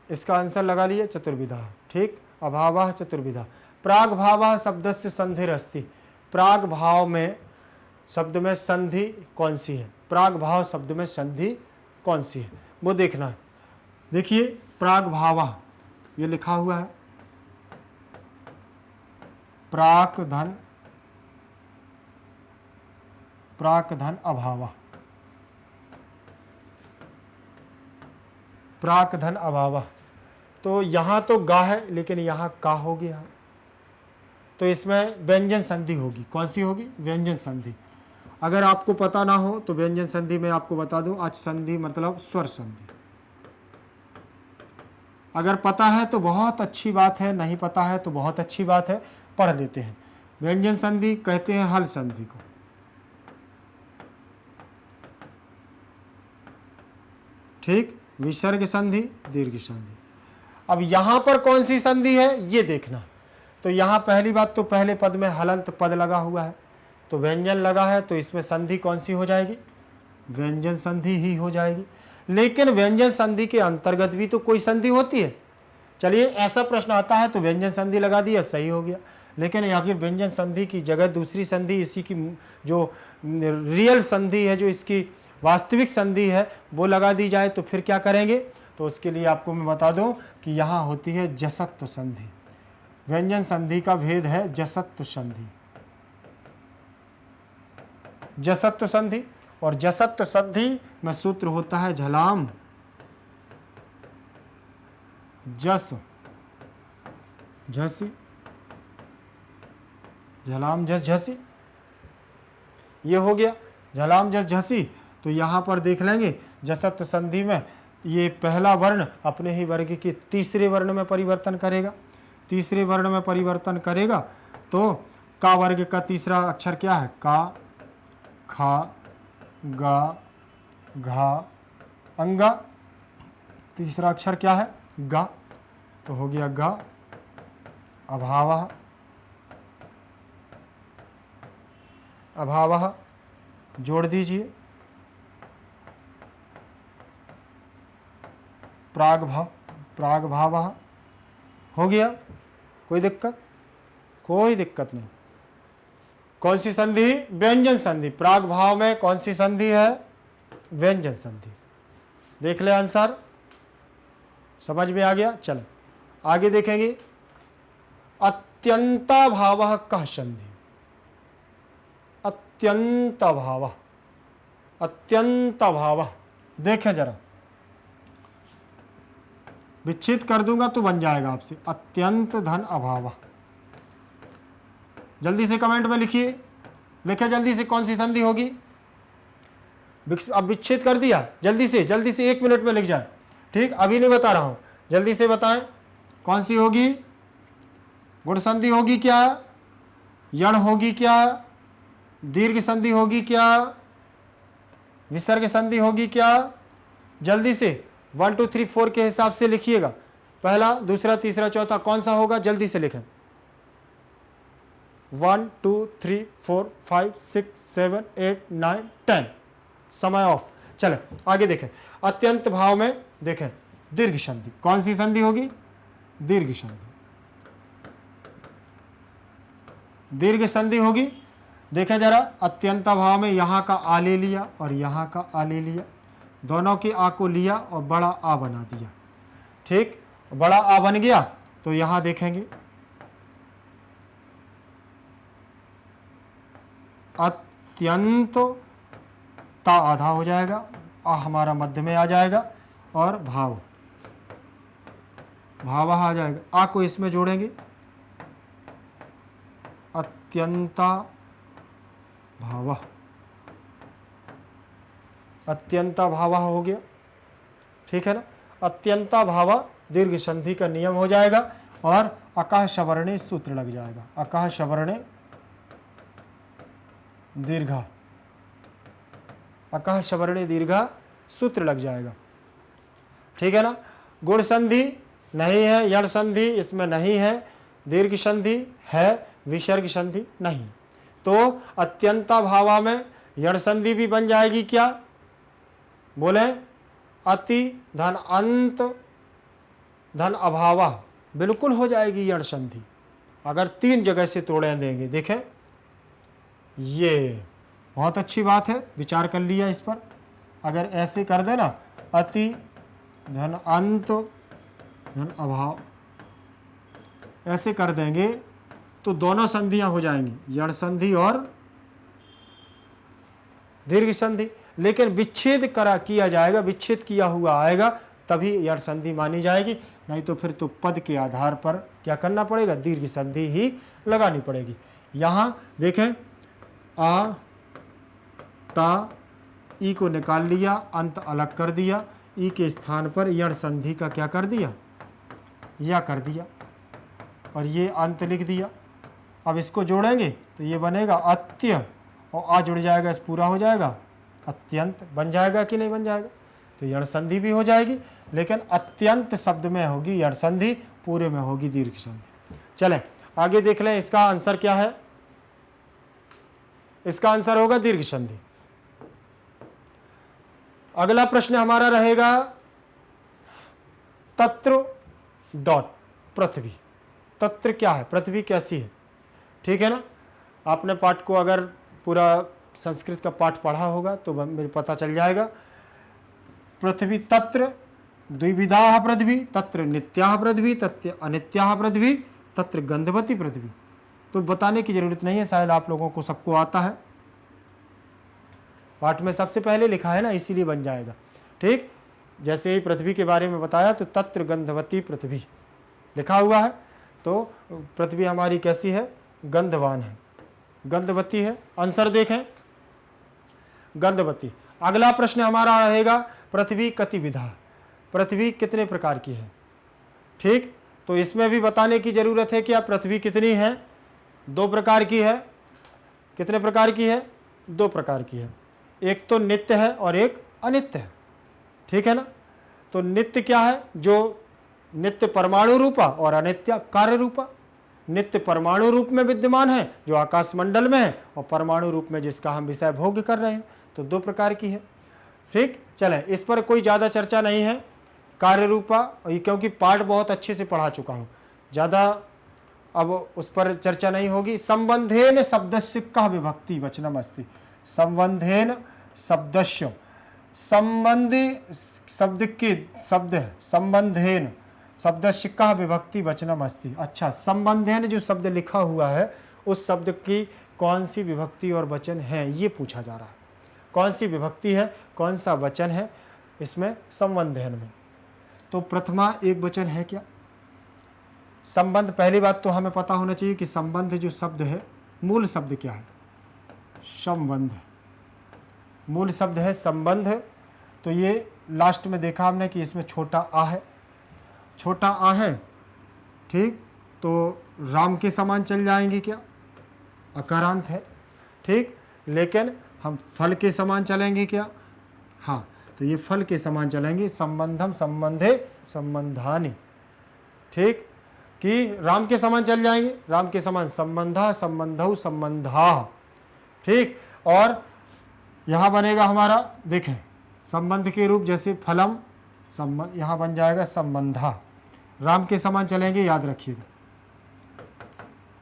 इसका आंसर लगा लिए, चतुर्विधा। ठीक, अभावः चतुर्विधा। प्राग भाव शब्दस्य संधिर अस्ति। प्राग भाव में शब्द में संधि कौन सी है? प्राग भाव शब्द में संधि कौन सी है वो देखना है। देखिए, प्राग भाव ये लिखा हुआ है, प्राक धन अभाव, प्राक धन अभाव। तो यहाँ तो गा है लेकिन यहाँ का हो गया, तो इसमें व्यंजन संधि होगी। कौन सी होगी? व्यंजन संधि। अगर आपको पता ना हो तो व्यंजन संधि में आपको बता दूं, आज संधि मतलब स्वर संधि। अगर पता है तो बहुत अच्छी बात है, नहीं पता है तो बहुत अच्छी बात है, पढ़ लेते हैं। व्यंजन संधि कहते हैं हल संधि को। ठीक, विसर्ग संधि, दीर्घ संधि। अब यहां पर कौन सी संधि है ये देखना। तो यहां पहली बात तो पहले पद में हलंत पद लगा हुआ है, तो व्यंजन लगा है, तो इसमें संधि कौन सी हो जाएगी? व्यंजन संधि ही हो जाएगी। लेकिन व्यंजन संधि के अंतर्गत भी तो कोई संधि होती है। चलिए, ऐसा प्रश्न आता है तो व्यंजन संधि लगा दिया, सही हो गया। लेकिन आखिर व्यंजन संधि की जगह दूसरी संधि, इसी की जो रियल संधि है, जो इसकी वास्तविक संधि है, वो लगा दी जाए तो फिर क्या करेंगे? तो उसके लिए आपको मैं बता दूं कि यहाँ होती है जसत्व संधि। व्यंजन संधि का भेद है जसत्व संधि, जसत्व संधि। और जसत्व संधि में सूत्र होता है झलाम जस झसी, झलाम जस झसी। ये हो गया। झलाम जस झसी, तो यहाँ पर देख लेंगे जसत्व संधि में ये पहला वर्ण अपने ही वर्ग के तीसरे वर्ण में परिवर्तन करेगा, तीसरे वर्ण में परिवर्तन करेगा। तो का वर्ग का तीसरा अक्षर क्या है? का, खा, गा, घा, अंगा। तीसरा अक्षर क्या है? गा, तो हो गया गा। अभावः, अभावः जोड़ दीजिए। प्रागभाव, प्रागभावः हो गया। कोई दिक्कत? कोई दिक्कत नहीं। कौन सी संधि? व्यंजन संधि। प्रागभाव में कौन सी संधि है? व्यंजन संधि। देख ले आंसर, समझ में आ गया। चलो आगे देखेंगे। अत्यंताभावः कः संधि? अत्यंताभावः, अत्यंताभावः देखें जरा, विच्छेद कर दूंगा तो बन जाएगा आपसे। अत्यंत धन अभावः, जल्दी से कमेंट में लिखिए, लिखे जल्दी से कौन सी संधि होगी। अब विच्छेद कर दिया, जल्दी से 1 मिनट में लिख जाए। ठीक, अभी नहीं बता रहा हूं, जल्दी से बताएं कौन सी होगी। गुण संधि होगी क्या? यण होगी क्या? दीर्घ संधि होगी क्या? विसर्ग संधि होगी क्या? जल्दी से 1 2 3 4 के हिसाब से लिखिएगा। पहला, दूसरा, तीसरा, चौथा कौन सा होगा? जल्दी से लिखें। 1 2 3 4 5 6 7 8 9 10। समय ऑफ। चले आगे देखें। अत्यंत भाव में देखें दीर्घ संधि। कौन सी संधि होगी? दीर्घ संधि। दीर्घ संधि होगी। देखें जरा, अत्यंत भाव में यहां का आ ले लिया और यहां का आ ले लिया, दोनों के आ को लिया और बड़ा आ बना दिया। ठीक, बड़ा आ बन गया तो यहां देखेंगे अत्यंत, ता आधा हो जाएगा, आ हमारा मध्य में आ जाएगा और भाव, भाव आ जाएगा। आ को इसमें जोड़ेंगे, अत्यंता भाव, अत्यंता भाव हो गया। ठीक है ना, अत्यंता भाव दीर्घ संधि का नियम हो जाएगा और अकाह सवर्णे सूत्र लग जाएगा। अकाह सवर्णे दीर्घा, अकाह सवर्णे दीर्घा सूत्र लग जाएगा। ठीक है ना। गुण संधि नहीं है, यण संधि इसमें नहीं है, दीर्घ संधि है, विसर्ग संधि नहीं। तो अत्यंता भावा में यण संधि भी बन जाएगी क्या? बोले अति धन अंत धन अभावा, बिल्कुल हो जाएगी यण संधि अगर 3 जगह से तोड़े देंगे। देखें, ये बहुत अच्छी बात है, विचार कर लिया इस पर। अगर ऐसे कर देना, अति धन अंत धन अभाव, ऐसे कर देंगे तो दोनों संधियां हो जाएंगी, यण संधि और दीर्घ संधि। लेकिन विच्छेद किया जाएगा, विच्छेद किया हुआ आएगा तभी यण संधि मानी जाएगी, नहीं तो फिर तो पद के आधार पर क्या करना पड़ेगा? दीर्घ संधि ही लगानी पड़ेगी। यहां देखें, आ ता ई को निकाल लिया, अंत अलग कर दिया, ई के स्थान पर यण संधि का क्या कर दिया? या कर दिया और ये अंत लिख दिया। अब इसको जोड़ेंगे तो ये बनेगा अत्य और आ जुड़ जाएगा, इस पूरा हो जाएगा अत्यंत। बन जाएगा कि नहीं बन जाएगा? तो यण संधि भी हो जाएगी, लेकिन अत्यंत शब्द में होगी यण संधि, पूरे में होगी दीर्घ संधि। चलें आगे देख लें, इसका आंसर क्या है? इसका आंसर होगा दीर्घ संधि। अगला प्रश्न हमारा रहेगा तत्र डॉट पृथ्वी। तत्र क्या है? पृथ्वी कैसी है? ठीक है ना। आपने पाठ को अगर पूरा संस्कृत का पाठ पढ़ा होगा तो मुझे पता चल जाएगा। पृथ्वी तत्र द्विविधा पृथ्वी, तत्र नित्या पृथ्वी, तत्र अनित्या पृथ्वी, तत्र गंधवती पृथ्वी। तो बताने की जरूरत नहीं है, शायद आप लोगों को सबको आता है, पाठ में सबसे पहले लिखा है ना, इसीलिए बन जाएगा। ठीक, जैसे ही पृथ्वी के बारे में बताया तो तत्र गंधवती पृथ्वी लिखा हुआ है, तो पृथ्वी हमारी कैसी है? गंधवान है, गंधवती है। आंसर देखें, गंधवती। अगला प्रश्न हमारा रहेगा पृथ्वी कतिविधा, पृथ्वी कितने प्रकार की है। ठीक, तो इसमें भी बताने की जरूरत है कि पृथ्वी कितनी है, 2 प्रकार की है। कितने प्रकार की है, 2 प्रकार की है। एक तो नित्य है और एक अनित्य है, ठीक है ना। तो नित्य क्या है, जो नित्य परमाणु रूपा और अनित्य कार्य रूपा। नित्य परमाणु रूप में विद्यमान है जो आकाश मंडल में है, और परमाणु रूप में जिसका हम विषय भोग कर रहे हैं। तो 2 प्रकार की है। ठीक, चले, इस पर कोई ज़्यादा चर्चा नहीं है, कार्य रूपा, क्योंकि पाठ बहुत अच्छे से पढ़ा चुका हूँ, ज़्यादा अब उस पर चर्चा नहीं होगी। संबंधेन शब्दस्य कः विभक्ति वचनम अस्ति। संबंधेन शब्दस्य, संबंध शब्द के शब्द है, संबंधेन शब्दस्य कः विभक्ति वचनम अस्ति। अच्छा, संबंधेन जो शब्द लिखा हुआ है उस शब्द की कौन सी विभक्ति और वचन है, ये पूछा जा रहा है। कौन सी विभक्ति है, कौन सा वचन है इसमें संबंधेन में। तो प्रथमा एक वचन है क्या। संबंध, पहली बात तो हमें पता होना चाहिए कि संबंध जो शब्द है, मूल शब्द क्या है, संबंध। मूल शब्द है संबंध। तो ये लास्ट में देखा हमने कि इसमें छोटा आ है, छोटा आ है। ठीक, तो राम के समान चल जाएंगे क्या, अकारांत है। ठीक, लेकिन हम फल के समान चलेंगे क्या, हाँ, तो ये फल के समान चलेंगे। संबंधम संबंधे संबंधानि। ठीक, कि राम के समान चल जाएंगे, राम के समान संबंधा संबंधौ संबंधा। ठीक, और यहाँ बनेगा हमारा, देखें, संबंध के रूप जैसे फलम, संबंध, यहाँ बन जाएगा संबंधा। राम के समान चलेंगे, याद रखिएगा,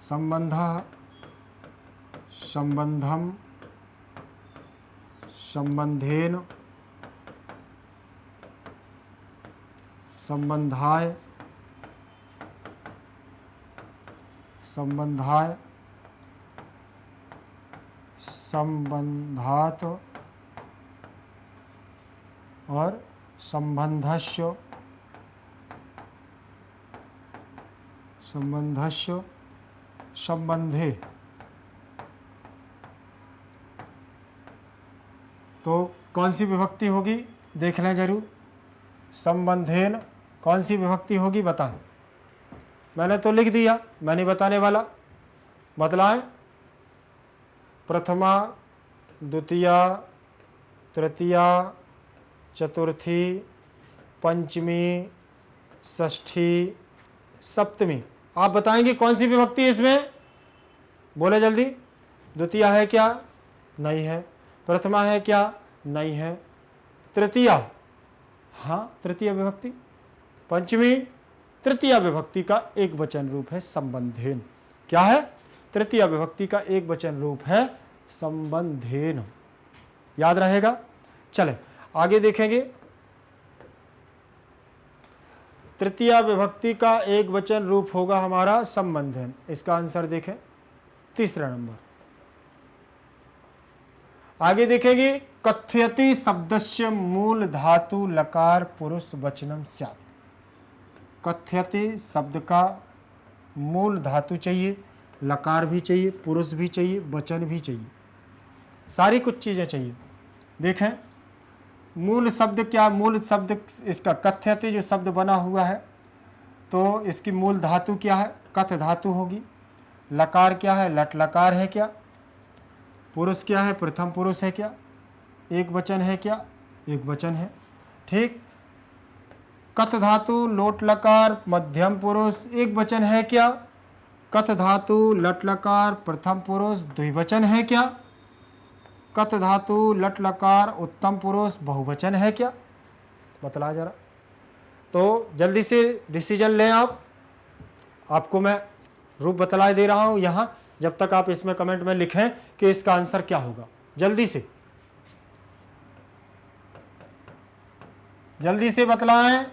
संबंधा संबंधम संबंधेन संबंधाय संबंधाय संबंधात और संबंधस्य संबंधस्य संबंधे। तो कौन सी विभक्ति होगी देख लें जरूर। संबंधेन कौन सी विभक्ति होगी बता। मैंने तो लिख दिया, मैं नहीं बताने वाला, बतलाएं। प्रथमा, द्वितीया, तृतीया, चतुर्थी, पंचमी, षष्ठी, सप्तमी। आप बताएंगे कौन सी विभक्ति है इसमें, बोले जल्दी। द्वितीया है क्या, नहीं है। प्रथमा है क्या, नहीं है। तृतीया, हाँ तृतीय विभक्ति। पंचमी, तृतीय विभक्ति का एक वचन रूप है संबंधेन। क्या है, तृतीय विभक्ति का एक वचन रूप है संबंधेन, याद रहेगा। चले आगे देखेंगे। तृतीय विभक्ति का एक वचन रूप होगा हमारा संबंधेन। इसका आंसर देखें, तीसरा नंबर। आगे देखेंगे, कथयति शब्दस्य मूल धातु लकार पुरुष वचनम स्यात्। कथयति शब्द का मूल धातु चाहिए, लकार भी चाहिए, पुरुष भी चाहिए, वचन भी चाहिए, सारी कुछ चीजें चाहिए। देखें मूल शब्द क्या, मूल शब्द इसका कथयति जो शब्द बना हुआ है तो इसकी मूल धातु क्या है, कथ धातु होगी। लकार क्या है, लट लकार है क्या। पुरुष क्या है, प्रथम पुरुष है क्या, एक वचन है क्या, एक वचन है। ठीक, कथ धातु लोट लकार मध्यम पुरुष एक वचन है क्या। कथ धातु लट लकार प्रथम पुरुष द्विवचन है क्या। कथ धातु लट लकार उत्तम पुरुष बहुवचन है क्या, बतला जरा। तो जल्दी से डिसीजन लें आप, आपको मैं रूप बतला दे रहा हूं यहां, जब तक आप इसमें कमेंट में लिखें कि इसका आंसर क्या होगा। जल्दी से बतलाएं।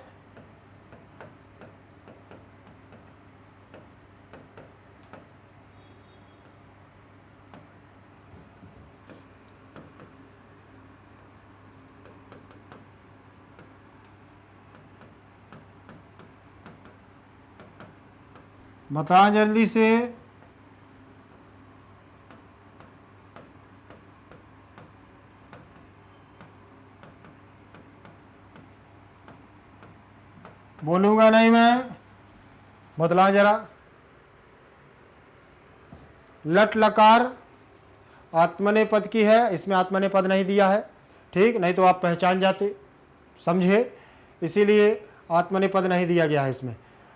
बताएं जल्दी से। बोलूंगा नहीं मैं, बतला जरा। लट लकार आत्मनेपद की है, इसमें आत्मनेपद नहीं दिया है, ठीक, नहीं तो आप पहचान जाते, समझे, इसीलिए आत्मनेपद नहीं दिया गया है इसमें।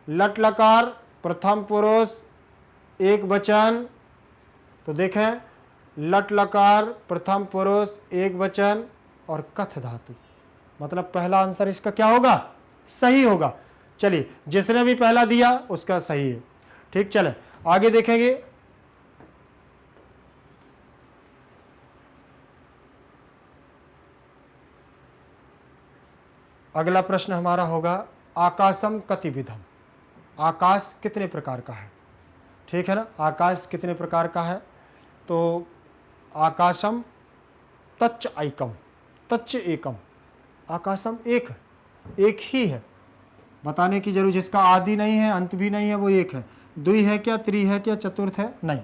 लट लकार प्रथम पुरुष एक वचन, तो देखें लट लकार प्रथम पुरुष एक वचन और कथ धातु, मतलब पहला आंसर इसका क्या होगा, सही होगा। चलिए, जिसने भी पहला दिया उसका सही है, ठीक। चले आगे देखेंगे। अगला प्रश्न हमारा होगा आकाशम कतिविधम, आकाश कितने प्रकार का है, ठीक है ना। आकाश कितने प्रकार का है, तो आकाशम तच्च ऐकम, तच्च एकम, आकाशम एक ही है, बताने की जरूर, जिसका आदि नहीं है अंत भी नहीं है, वो एक है। द्वि है क्या, त्रि है क्या, चतुर्थ है, नहीं,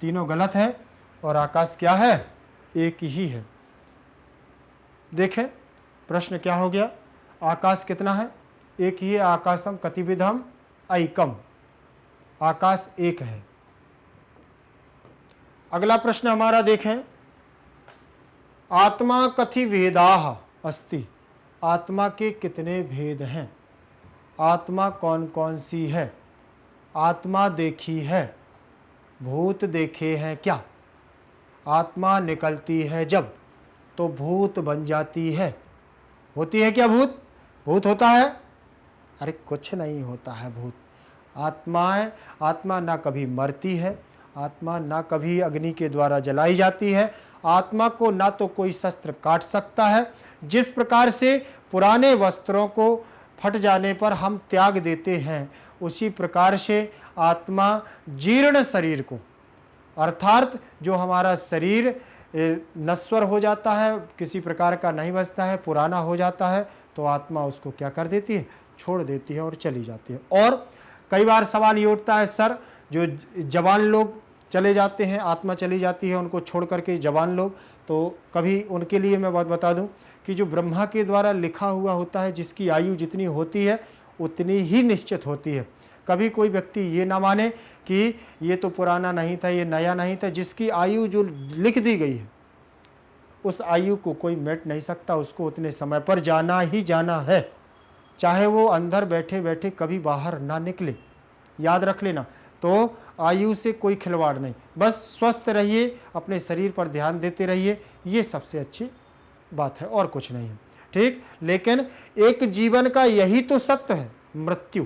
तीनों गलत है, और आकाश क्या है, एक ही है। देखें प्रश्न क्या हो गया, आकाश कितना है, एक ही है। आकाशम कतिविधम ऐकम, आकाश एक है। अगला प्रश्न हमारा देखें, आत्मा कथि भेदाः अस्ति, आत्मा के कितने भेद हैं, आत्मा कौन कौन सी है। आत्मा देखी है, भूत देखे हैं क्या, आत्मा निकलती है जब तो भूत बन जाती है, होती है क्या भूत, भूत होता है, अरे कुछ नहीं होता है भूत। आत्मा ना कभी मरती है, आत्मा ना कभी अग्नि के द्वारा जलाई जाती है, आत्मा को ना तो कोई शस्त्र काट सकता है। जिस प्रकार से पुराने वस्त्रों को फट जाने पर हम त्याग देते हैं, उसी प्रकार से आत्मा जीर्ण शरीर को, अर्थात जो हमारा शरीर नश्वर हो जाता है, किसी प्रकार का नहीं बचता है, पुराना हो जाता है, तो आत्मा उसको क्या कर देती है, छोड़ देती है और चली जाती है। और कई बार सवाल ये उठता है, सर जो जवान लोग चले जाते हैं, आत्मा चली जाती है उनको छोड़ करके, जवान लोग, तो कभी उनके लिए मैं बात बता दूं कि जो ब्रह्मा के द्वारा लिखा हुआ होता है, जिसकी आयु जितनी होती है उतनी ही निश्चित होती है। कभी कोई व्यक्ति ये ना माने कि ये तो पुराना नहीं था, ये नया नहीं था, जिसकी आयु जो लिख दी गई है उस आयु को कोई मिट नहीं सकता, उसको उतने समय पर जाना ही जाना है, चाहे वो अंदर बैठे बैठे कभी बाहर ना निकले, याद रख लेना। तो आयु से कोई खिलवाड़ नहीं, बस स्वस्थ रहिए, अपने शरीर पर ध्यान देते रहिए, ये सबसे अच्छी बात है, और कुछ नहीं है, ठीक। लेकिन एक जीवन का यही तो सत्य है, मृत्यु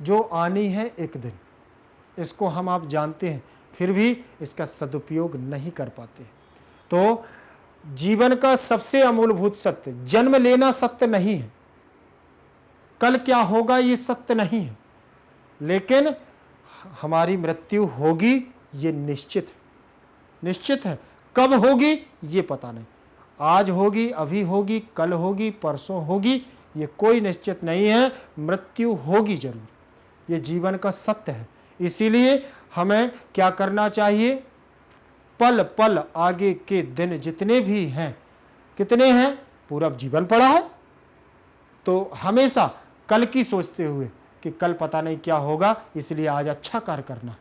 जो आनी है एक दिन, इसको हम आप जानते हैं, फिर भी इसका सदुपयोग नहीं कर पाते। तो जीवन का सबसे अमूलभूत सत्य, जन्म लेना सत्य नहीं है, कल क्या होगा ये सत्य नहीं है, लेकिन हमारी मृत्यु होगी ये निश्चित है, निश्चित है। कब होगी ये पता नहीं, आज होगी, अभी होगी, कल होगी, परसों होगी, ये कोई निश्चित नहीं है, मृत्यु होगी जरूर, ये जीवन का सत्य है। इसीलिए हमें क्या करना चाहिए, पल पल आगे के दिन जितने भी हैं, कितने हैं, पूरा जीवन पड़ा है, तो हमेशा कल की सोचते हुए कि कल पता नहीं क्या होगा, इसलिए आज अच्छा कार्य करना,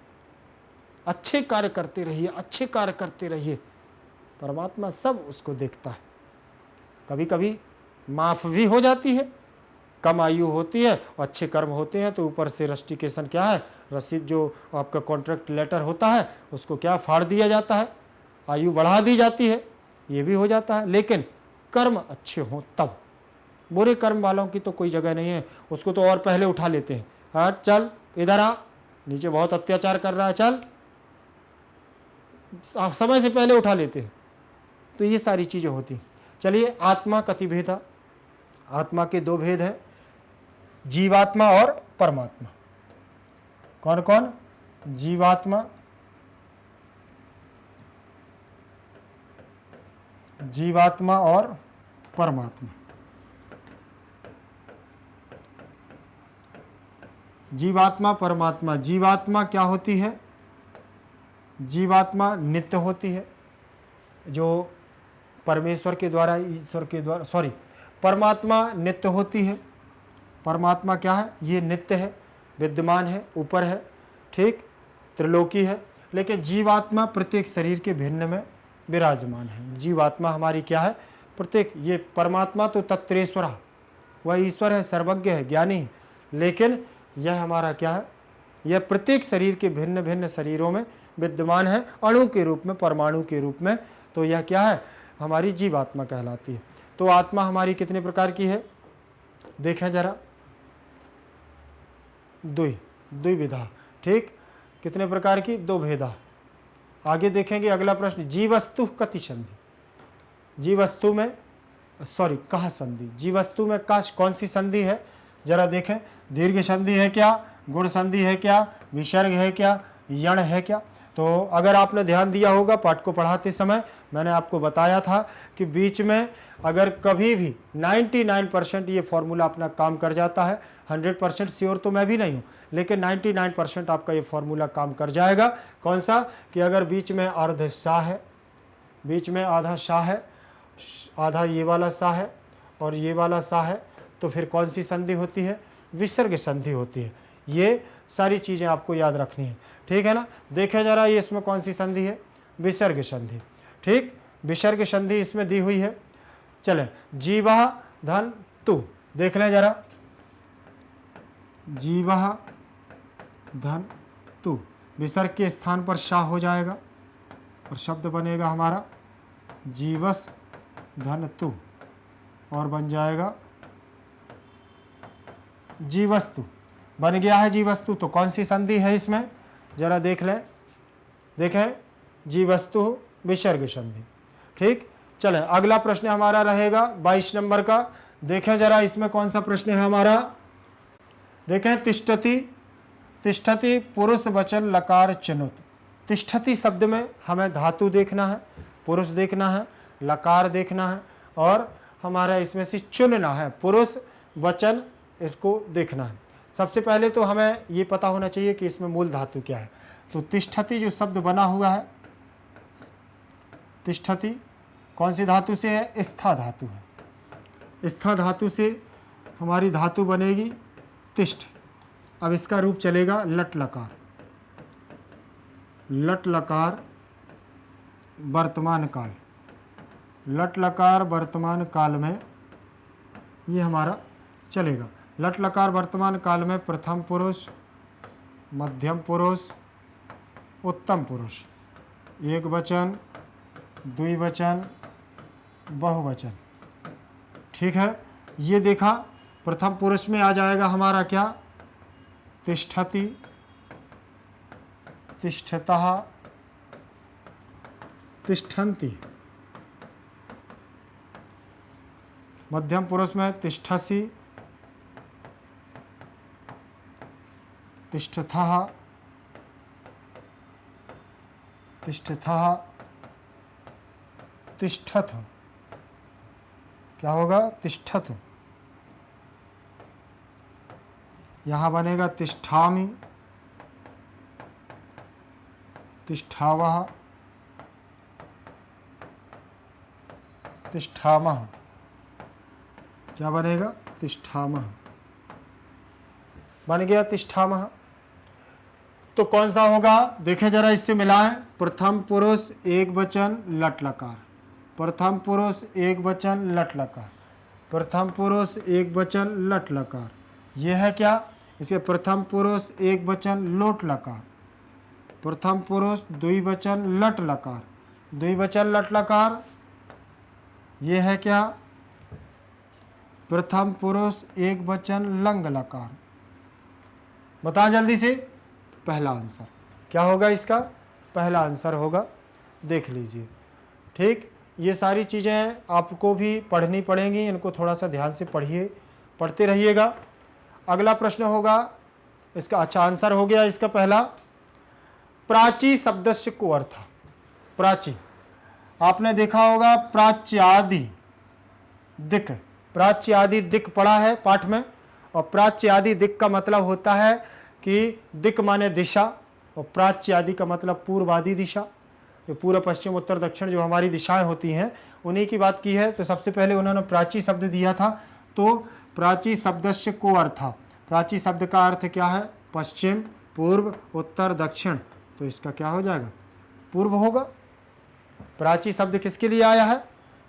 अच्छे कार्य करते रहिए, अच्छे कार्य करते रहिए, परमात्मा सब उसको देखता है। कभी कभी माफ भी हो जाती है, कम आयु होती है और अच्छे कर्म होते हैं, तो ऊपर से रस्टिकेशन क्या है, रसीद जो आपका कॉन्ट्रैक्ट लेटर होता है उसको क्या फाड़ दिया जाता है, आयु बढ़ा दी जाती है, ये भी हो जाता है। लेकिन कर्म अच्छे हों तब, बुरे कर्म वालों की तो कोई जगह नहीं है, उसको तो और पहले उठा लेते हैं, हाँ चल इधर आ, नीचे बहुत अत्याचार कर रहा है, चल, समय से पहले उठा लेते हैं। तो ये सारी चीज़ें होती। चलिए, आत्मा कतिभेदा, आत्मा के दो भेद हैं, जीवात्मा और परमात्मा। कौन कौन, जीवात्मा, जीवात्मा और परमात्मा। जीवात्मा परमात्मा, जीवात्मा क्या होती है, जीवात्मा नित्य होती है, जो परमेश्वर के द्वारा, ईश्वर के द्वारा, परमात्मा नित्य होती है, परमात्मा क्या है? ये नित्य है, विद्यमान है, ऊपर है, ठीक, त्रिलोकी है। लेकिन जीवात्मा प्रत्येक शरीर के भिन्न में विराजमान है। जीवात्मा हमारी क्या है? प्रत्येक, ये परमात्मा तो तत्रेश्वर, वह ईश्वर है, सर्वज्ञ है, ज्ञानी है, लेकिन यह हमारा क्या है? यह प्रत्येक शरीर के भिन्न भिन्न शरीरों में विद्यमान है, अणु के रूप में, परमाणु के रूप में। तो यह क्या है? हमारी जीवात्मा कहलाती है। तो आत्मा हमारी कितने प्रकार की है? देखें जरा, द्विविधा, ठीक, कितने प्रकार की? दो भेदा। आगे देखेंगे अगला प्रश्न, जीवस्तु कति संधि? जीवस्तु में कहा संधि? जीवस्तु में कौन सी संधि है? जरा देखें, दीर्घ संधि है क्या, गुण संधि है क्या, विसर्ग है क्या, यण है क्या? तो अगर आपने ध्यान दिया होगा पाठ को पढ़ाते समय, मैंने आपको बताया था कि बीच में अगर कभी भी 99% ये फॉर्मूला अपना काम कर जाता है, 100% श्योर तो मैं भी नहीं हूँ, लेकिन 99% आपका ये फॉर्मूला काम कर जाएगा। कौन सा? कि अगर बीच में अर्ध सा है, बीच में आधा सा है, आधा ये वाला सा है और ये वाला सा है, तो फिर कौन सी संधि होती है? विसर्ग संधि होती है। ये सारी चीज़ें आपको याद रखनी है, ठीक है ना? देखें जरा, ये इसमें कौन सी संधि है? विसर्ग संधि, ठीक, विसर्ग संधि इसमें दी हुई है। चलें, जीवः धन तु, देख लें जरा, जीवः धन तु, विसर्ग के स्थान पर शा हो जाएगा और शब्द बनेगा हमारा जीवस धन तु, और बन जाएगा जीवस्तु। बन गया है जीवस्तु। तो कौन सी संधि है इसमें? जरा देख लें, देखें, जीवस्तु विसर्ग संधि, ठीक। चलें, अगला प्रश्न हमारा रहेगा 22 नंबर का। देखें जरा, इसमें कौन सा प्रश्न है हमारा? देखें, तिष्ठति, तिष्ठति पुरुष वचन लकार चनुत। तिष्ठति शब्द में हमें धातु देखना है, पुरुष देखना है, लकार देखना है, और हमारा इसमें से चुनना है, पुरुष वचन, इसको देखना है। सबसे पहले तो हमें ये पता होना चाहिए कि इसमें मूल धातु क्या है। तो तिष्ठति जो शब्द बना हुआ है, तिष्ठति कौन सी धातु से है? स्था धातु है। स्था धातु से हमारी धातु बनेगी तिष्ठ। अब इसका रूप चलेगा लट लकार। लट लकार वर्तमान काल, लट लकार वर्तमान काल में ये हमारा चलेगा। लट लकार वर्तमान काल में प्रथम पुरुष, मध्यम पुरुष, उत्तम पुरुष, एक वचन, द्विवचन, बहुवचन, ठीक है। ये देखा, प्रथम पुरुष में आ जाएगा हमारा क्या? तिष्ठति, तिष्ठतः, तिष्ठन्ति। मध्यम पुरुष में तिष्ठसि, तिष्ठथः, तिष्ठथः, तिष्ठथ। क्या होगा? तिष्ठथ। यहाँ बनेगा तिष्ठामि, तिष्ठावः, तिष्ठामः। क्या बनेगा? तिष्ठामः। बन गया तिष्ठामः। तो कौन सा होगा? देखें जरा, इससे मिलाएं। प्रथम पुरुष एक वचन लट लकार, प्रथम पुरुष एक वचन लट लकार, प्रथम पुरुष एक वचन लट लकार। यह है क्या? इसके प्रथम पुरुष एक वचन लोट लकार, प्रथम पुरुष द्विवचन लट लकार, द्विवचन लट लकार। यह है क्या? प्रथम पुरुष एक वचन लंग लकार। बताएं जल्दी से। पहला आंसर क्या होगा इसका? पहला आंसर होगा, देख लीजिए, ठीक। ये सारी चीज़ें आपको भी पढ़नी पड़ेंगी, इनको थोड़ा सा ध्यान से पढ़िए, पढ़ते रहिएगा। अगला प्रश्न होगा इसका, अच्छा आंसर हो गया इसका पहला। प्राची शब्दस्य को अर्थ। प्राची आपने देखा होगा, प्राच्यादि दिक्, प्राच्यादि दिक् पढ़ा है पाठ में। और प्राच्यादि दिक् का मतलब होता है कि दिक् माने दिशा, और प्राच्यादि का मतलब पूर्वादि दिशा। जो पूर्व पश्चिम उत्तर दक्षिण जो हमारी दिशाएं होती हैं, उन्हीं की बात की है। तो सबसे पहले उन्होंने प्राची शब्द दिया था, तो प्राची शब्दस्य को अर्थ, प्राची शब्द का अर्थ क्या है? पश्चिम, पूर्व, उत्तर, दक्षिण। तो इसका क्या हो जाएगा? पूर्व होगा। प्राची शब्द किसके लिए आया है?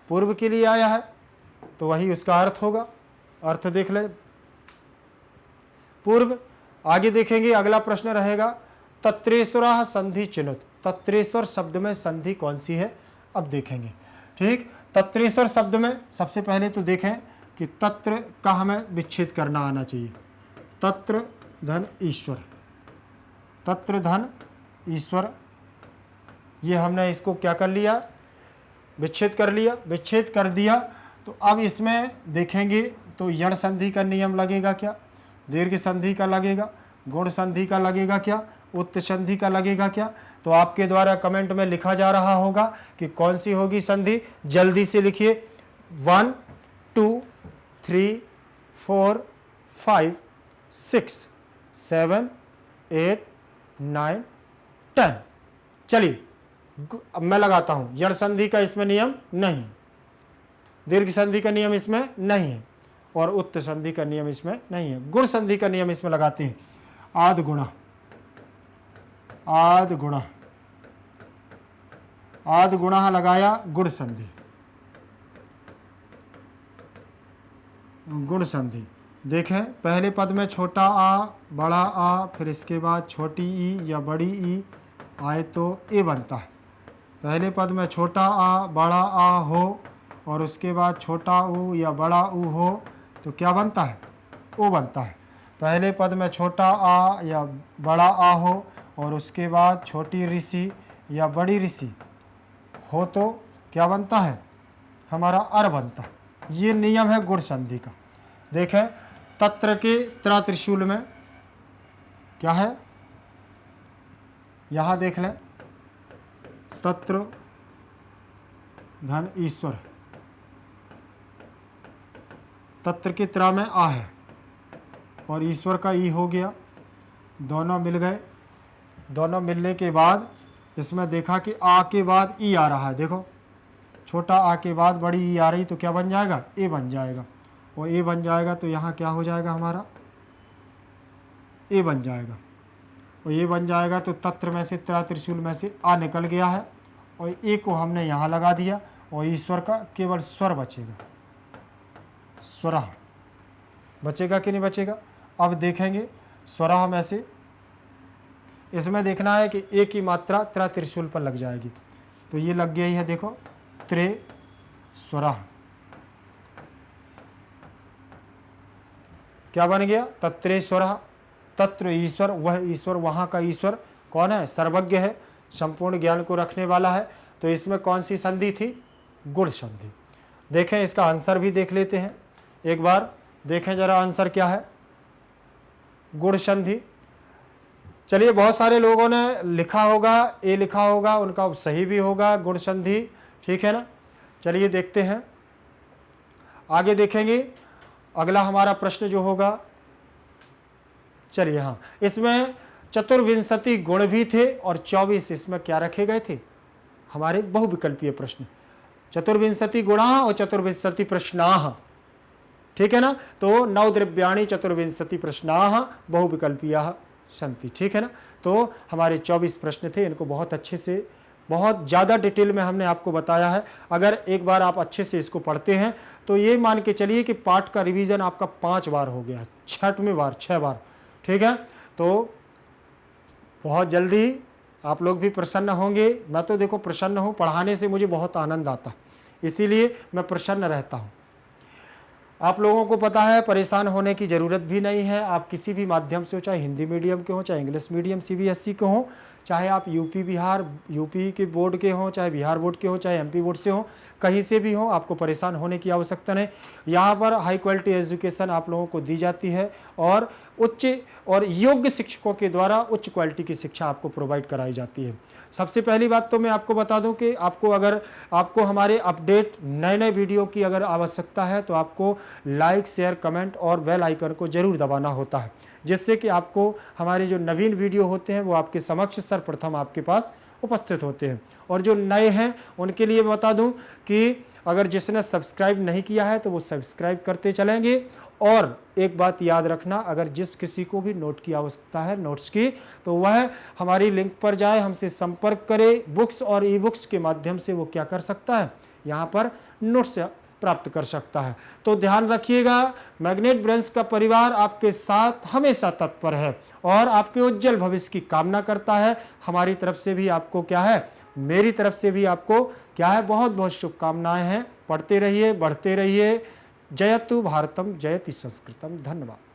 पूर्व के लिए आया है, तो वही उसका अर्थ होगा। अर्थ देख ले, पूर्व। आगे देखेंगे, अगला प्रश्न रहेगा तत्रेश्वरा संधि चिनुत। तत्रेश्वर शब्द में संधि कौन सी है? अब देखेंगे। ठीक, तत्रेश्वर शब्द में सबसे पहले तो देखें कि तत्र का हमें विच्छेद करना आना चाहिए। तत्र धन ईश्वर, तत्र धन ईश्वर, ये हमने इसको क्या कर लिया? विच्छेद कर लिया। विच्छेद कर दिया तो अब इसमें देखेंगे तो यण संधि का नियम लगेगा क्या? दीर्घ संधि का लगेगा? गुण संधि का लगेगा क्या? उत्त संधि का लगेगा क्या? तो आपके द्वारा कमेंट में लिखा जा रहा होगा कि कौन सी होगी संधि। जल्दी से लिखिए। 1 2 3 4 5 6 7 8 9 10। चलिए अब मैं लगाता हूं। यण संधि का इसमें नियम नहीं, दीर्घ संधि का नियम इसमें नहीं है, और उत्त संधि का नियम इसमें नहीं है। गुण संधि का नियम इसमें लगाते हैं। आद गुणा, आद गुणा, आद गुणा लगाया, गुण संधि, गुण संधि। देखें पहले पद में छोटा आ, बड़ा आ, फिर इसके बाद छोटी ई या बड़ी ई आए तो ए बनता है। पहले पद में छोटा आ, बड़ा आ हो और उसके बाद छोटा ऊ या बड़ा ऊ हो तो क्या बनता है? ओ बनता है। पहले पद में छोटा आ या बड़ा आ हो और उसके बाद छोटी ऋषि या बड़ी ऋषि हो तो क्या बनता है? हमारा अर बनता है। ये नियम है गुण संधि का। देखें तत्र के त्रा त्रिशूल में क्या है? यहाँ देख लें, तत्र धन ईश्वर, तत्र के त्रा में आ है और ईश्वर का ई हो गया, दोनों मिल गए। दोनों मिलने के बाद इसमें देखा कि आ के बाद ई आ रहा है। देखो छोटा आ के बाद बड़ी ई आ रही तो क्या बन जाएगा? ए बन जाएगा, और ए बन जाएगा तो यहाँ क्या हो जाएगा? हमारा ए बन जाएगा, और ये बन जाएगा तो तत्र में से त्रा त्रिशूल में से आ निकल गया है और ए को हमने यहाँ लगा दिया और ईश्वर का केवल स्वर बचेगा। स्वरः बचेगा कि नहीं बचेगा? अब देखेंगे स्वरः में से इसमें देखना है कि ए की मात्रा त्रा त्रिशूल पर लग जाएगी, तो ये लग गई है। देखो त्रे स्वरः, क्या बन गया? तत्रेश्वरः। तत्र ईश्वर, वह ईश्वर, वहाँ का ईश्वर कौन है? सर्वज्ञ है, संपूर्ण ज्ञान को रखने वाला है। तो इसमें कौन सी संधि थी? गुण संधि। देखें इसका आंसर भी देख लेते हैं एक बार। देखें जरा आंसर क्या है? गुण संधि। चलिए बहुत सारे लोगों ने लिखा होगा, ए लिखा होगा, उनका सही भी होगा गुण संधि, ठीक है ना। चलिए देखते हैं आगे। देखेंगे अगला हमारा प्रश्न जो होगा। चलिए हाँ, इसमें चतुर्विंशति गुण भी थे और 24 इसमें क्या रखे गए थे? हमारे बहुविकल्पीय प्रश्न, चतुर्विंशति गुणा और चतुर्विंशति प्रश्नाः, ठीक है ना। तो 9 द्रव्याणि चतुर्विंशति प्रश्नाः बहुविकल्पीयाः सन्ति, ठीक है ना। तो हमारे 24 प्रश्न थे, इनको बहुत अच्छे से, बहुत ज़्यादा डिटेल में हमने आपको बताया है। अगर एक बार आप अच्छे से इसको पढ़ते हैं तो ये मान के चलिए कि पाठ का रिवीजन आपका 5 बार हो गया, 6वें बार 6 बार, ठीक है। तो बहुत जल्दी आप लोग भी प्रसन्न होंगे। मैं तो देखो प्रसन्न हूँ, पढ़ाने से मुझे बहुत आनंद आता, इसीलिए मैं प्रसन्न रहता हूँ। आप लोगों को पता है परेशान होने की ज़रूरत भी नहीं है। आप किसी भी माध्यम से हो, चाहे हिंदी मीडियम के हों, चाहे इंग्लिश मीडियम सीबीएसई के हों, चाहे आप यूपी के बोर्ड के हों, चाहे बिहार बोर्ड के हों, चाहे एमपी बोर्ड से हों, कहीं से भी हों, आपको परेशान होने की आवश्यकता नहीं। यहाँ पर हाई क्वालिटी एजुकेशन आप लोगों को दी जाती है और उच्च और योग्य शिक्षकों के द्वारा उच्च क्वालिटी की शिक्षा आपको प्रोवाइड कराई जाती है। सबसे पहली बात तो मैं आपको बता दूं कि आपको हमारे अपडेट नए नए वीडियो की अगर आवश्यकता है तो आपको लाइक, शेयर, कमेंट और बेल आइकन को जरूर दबाना होता है, जिससे कि आपको हमारे जो नवीन वीडियो होते हैं वो आपके समक्ष सर्वप्रथम आपके पास उपस्थित होते हैं। और जो नए हैं उनके लिए बता दूं कि अगर जिसने सब्सक्राइब नहीं किया है तो वो सब्सक्राइब करते चलेंगे। और एक बात याद रखना, अगर जिस किसी को भी नोट की आवश्यकता है, नोट्स की, तो वह हमारी लिंक पर जाए, हमसे संपर्क करे। बुक्स और ई बुक्स के माध्यम से वो क्या कर सकता है, यहाँ पर नोट्स प्राप्त कर सकता है। तो ध्यान रखिएगा, मैग्नेट ब्रेन्स का परिवार आपके साथ हमेशा तत्पर है और आपके उज्जवल भविष्य की कामना करता है। हमारी तरफ से भी आपको क्या है, मेरी तरफ से भी आपको क्या है, बहुत बहुत शुभकामनाएं हैं। पढ़ते रहिए, बढ़ते रहिए। जयतु भारतम, जयति संस्कृतम। धन्यवाद।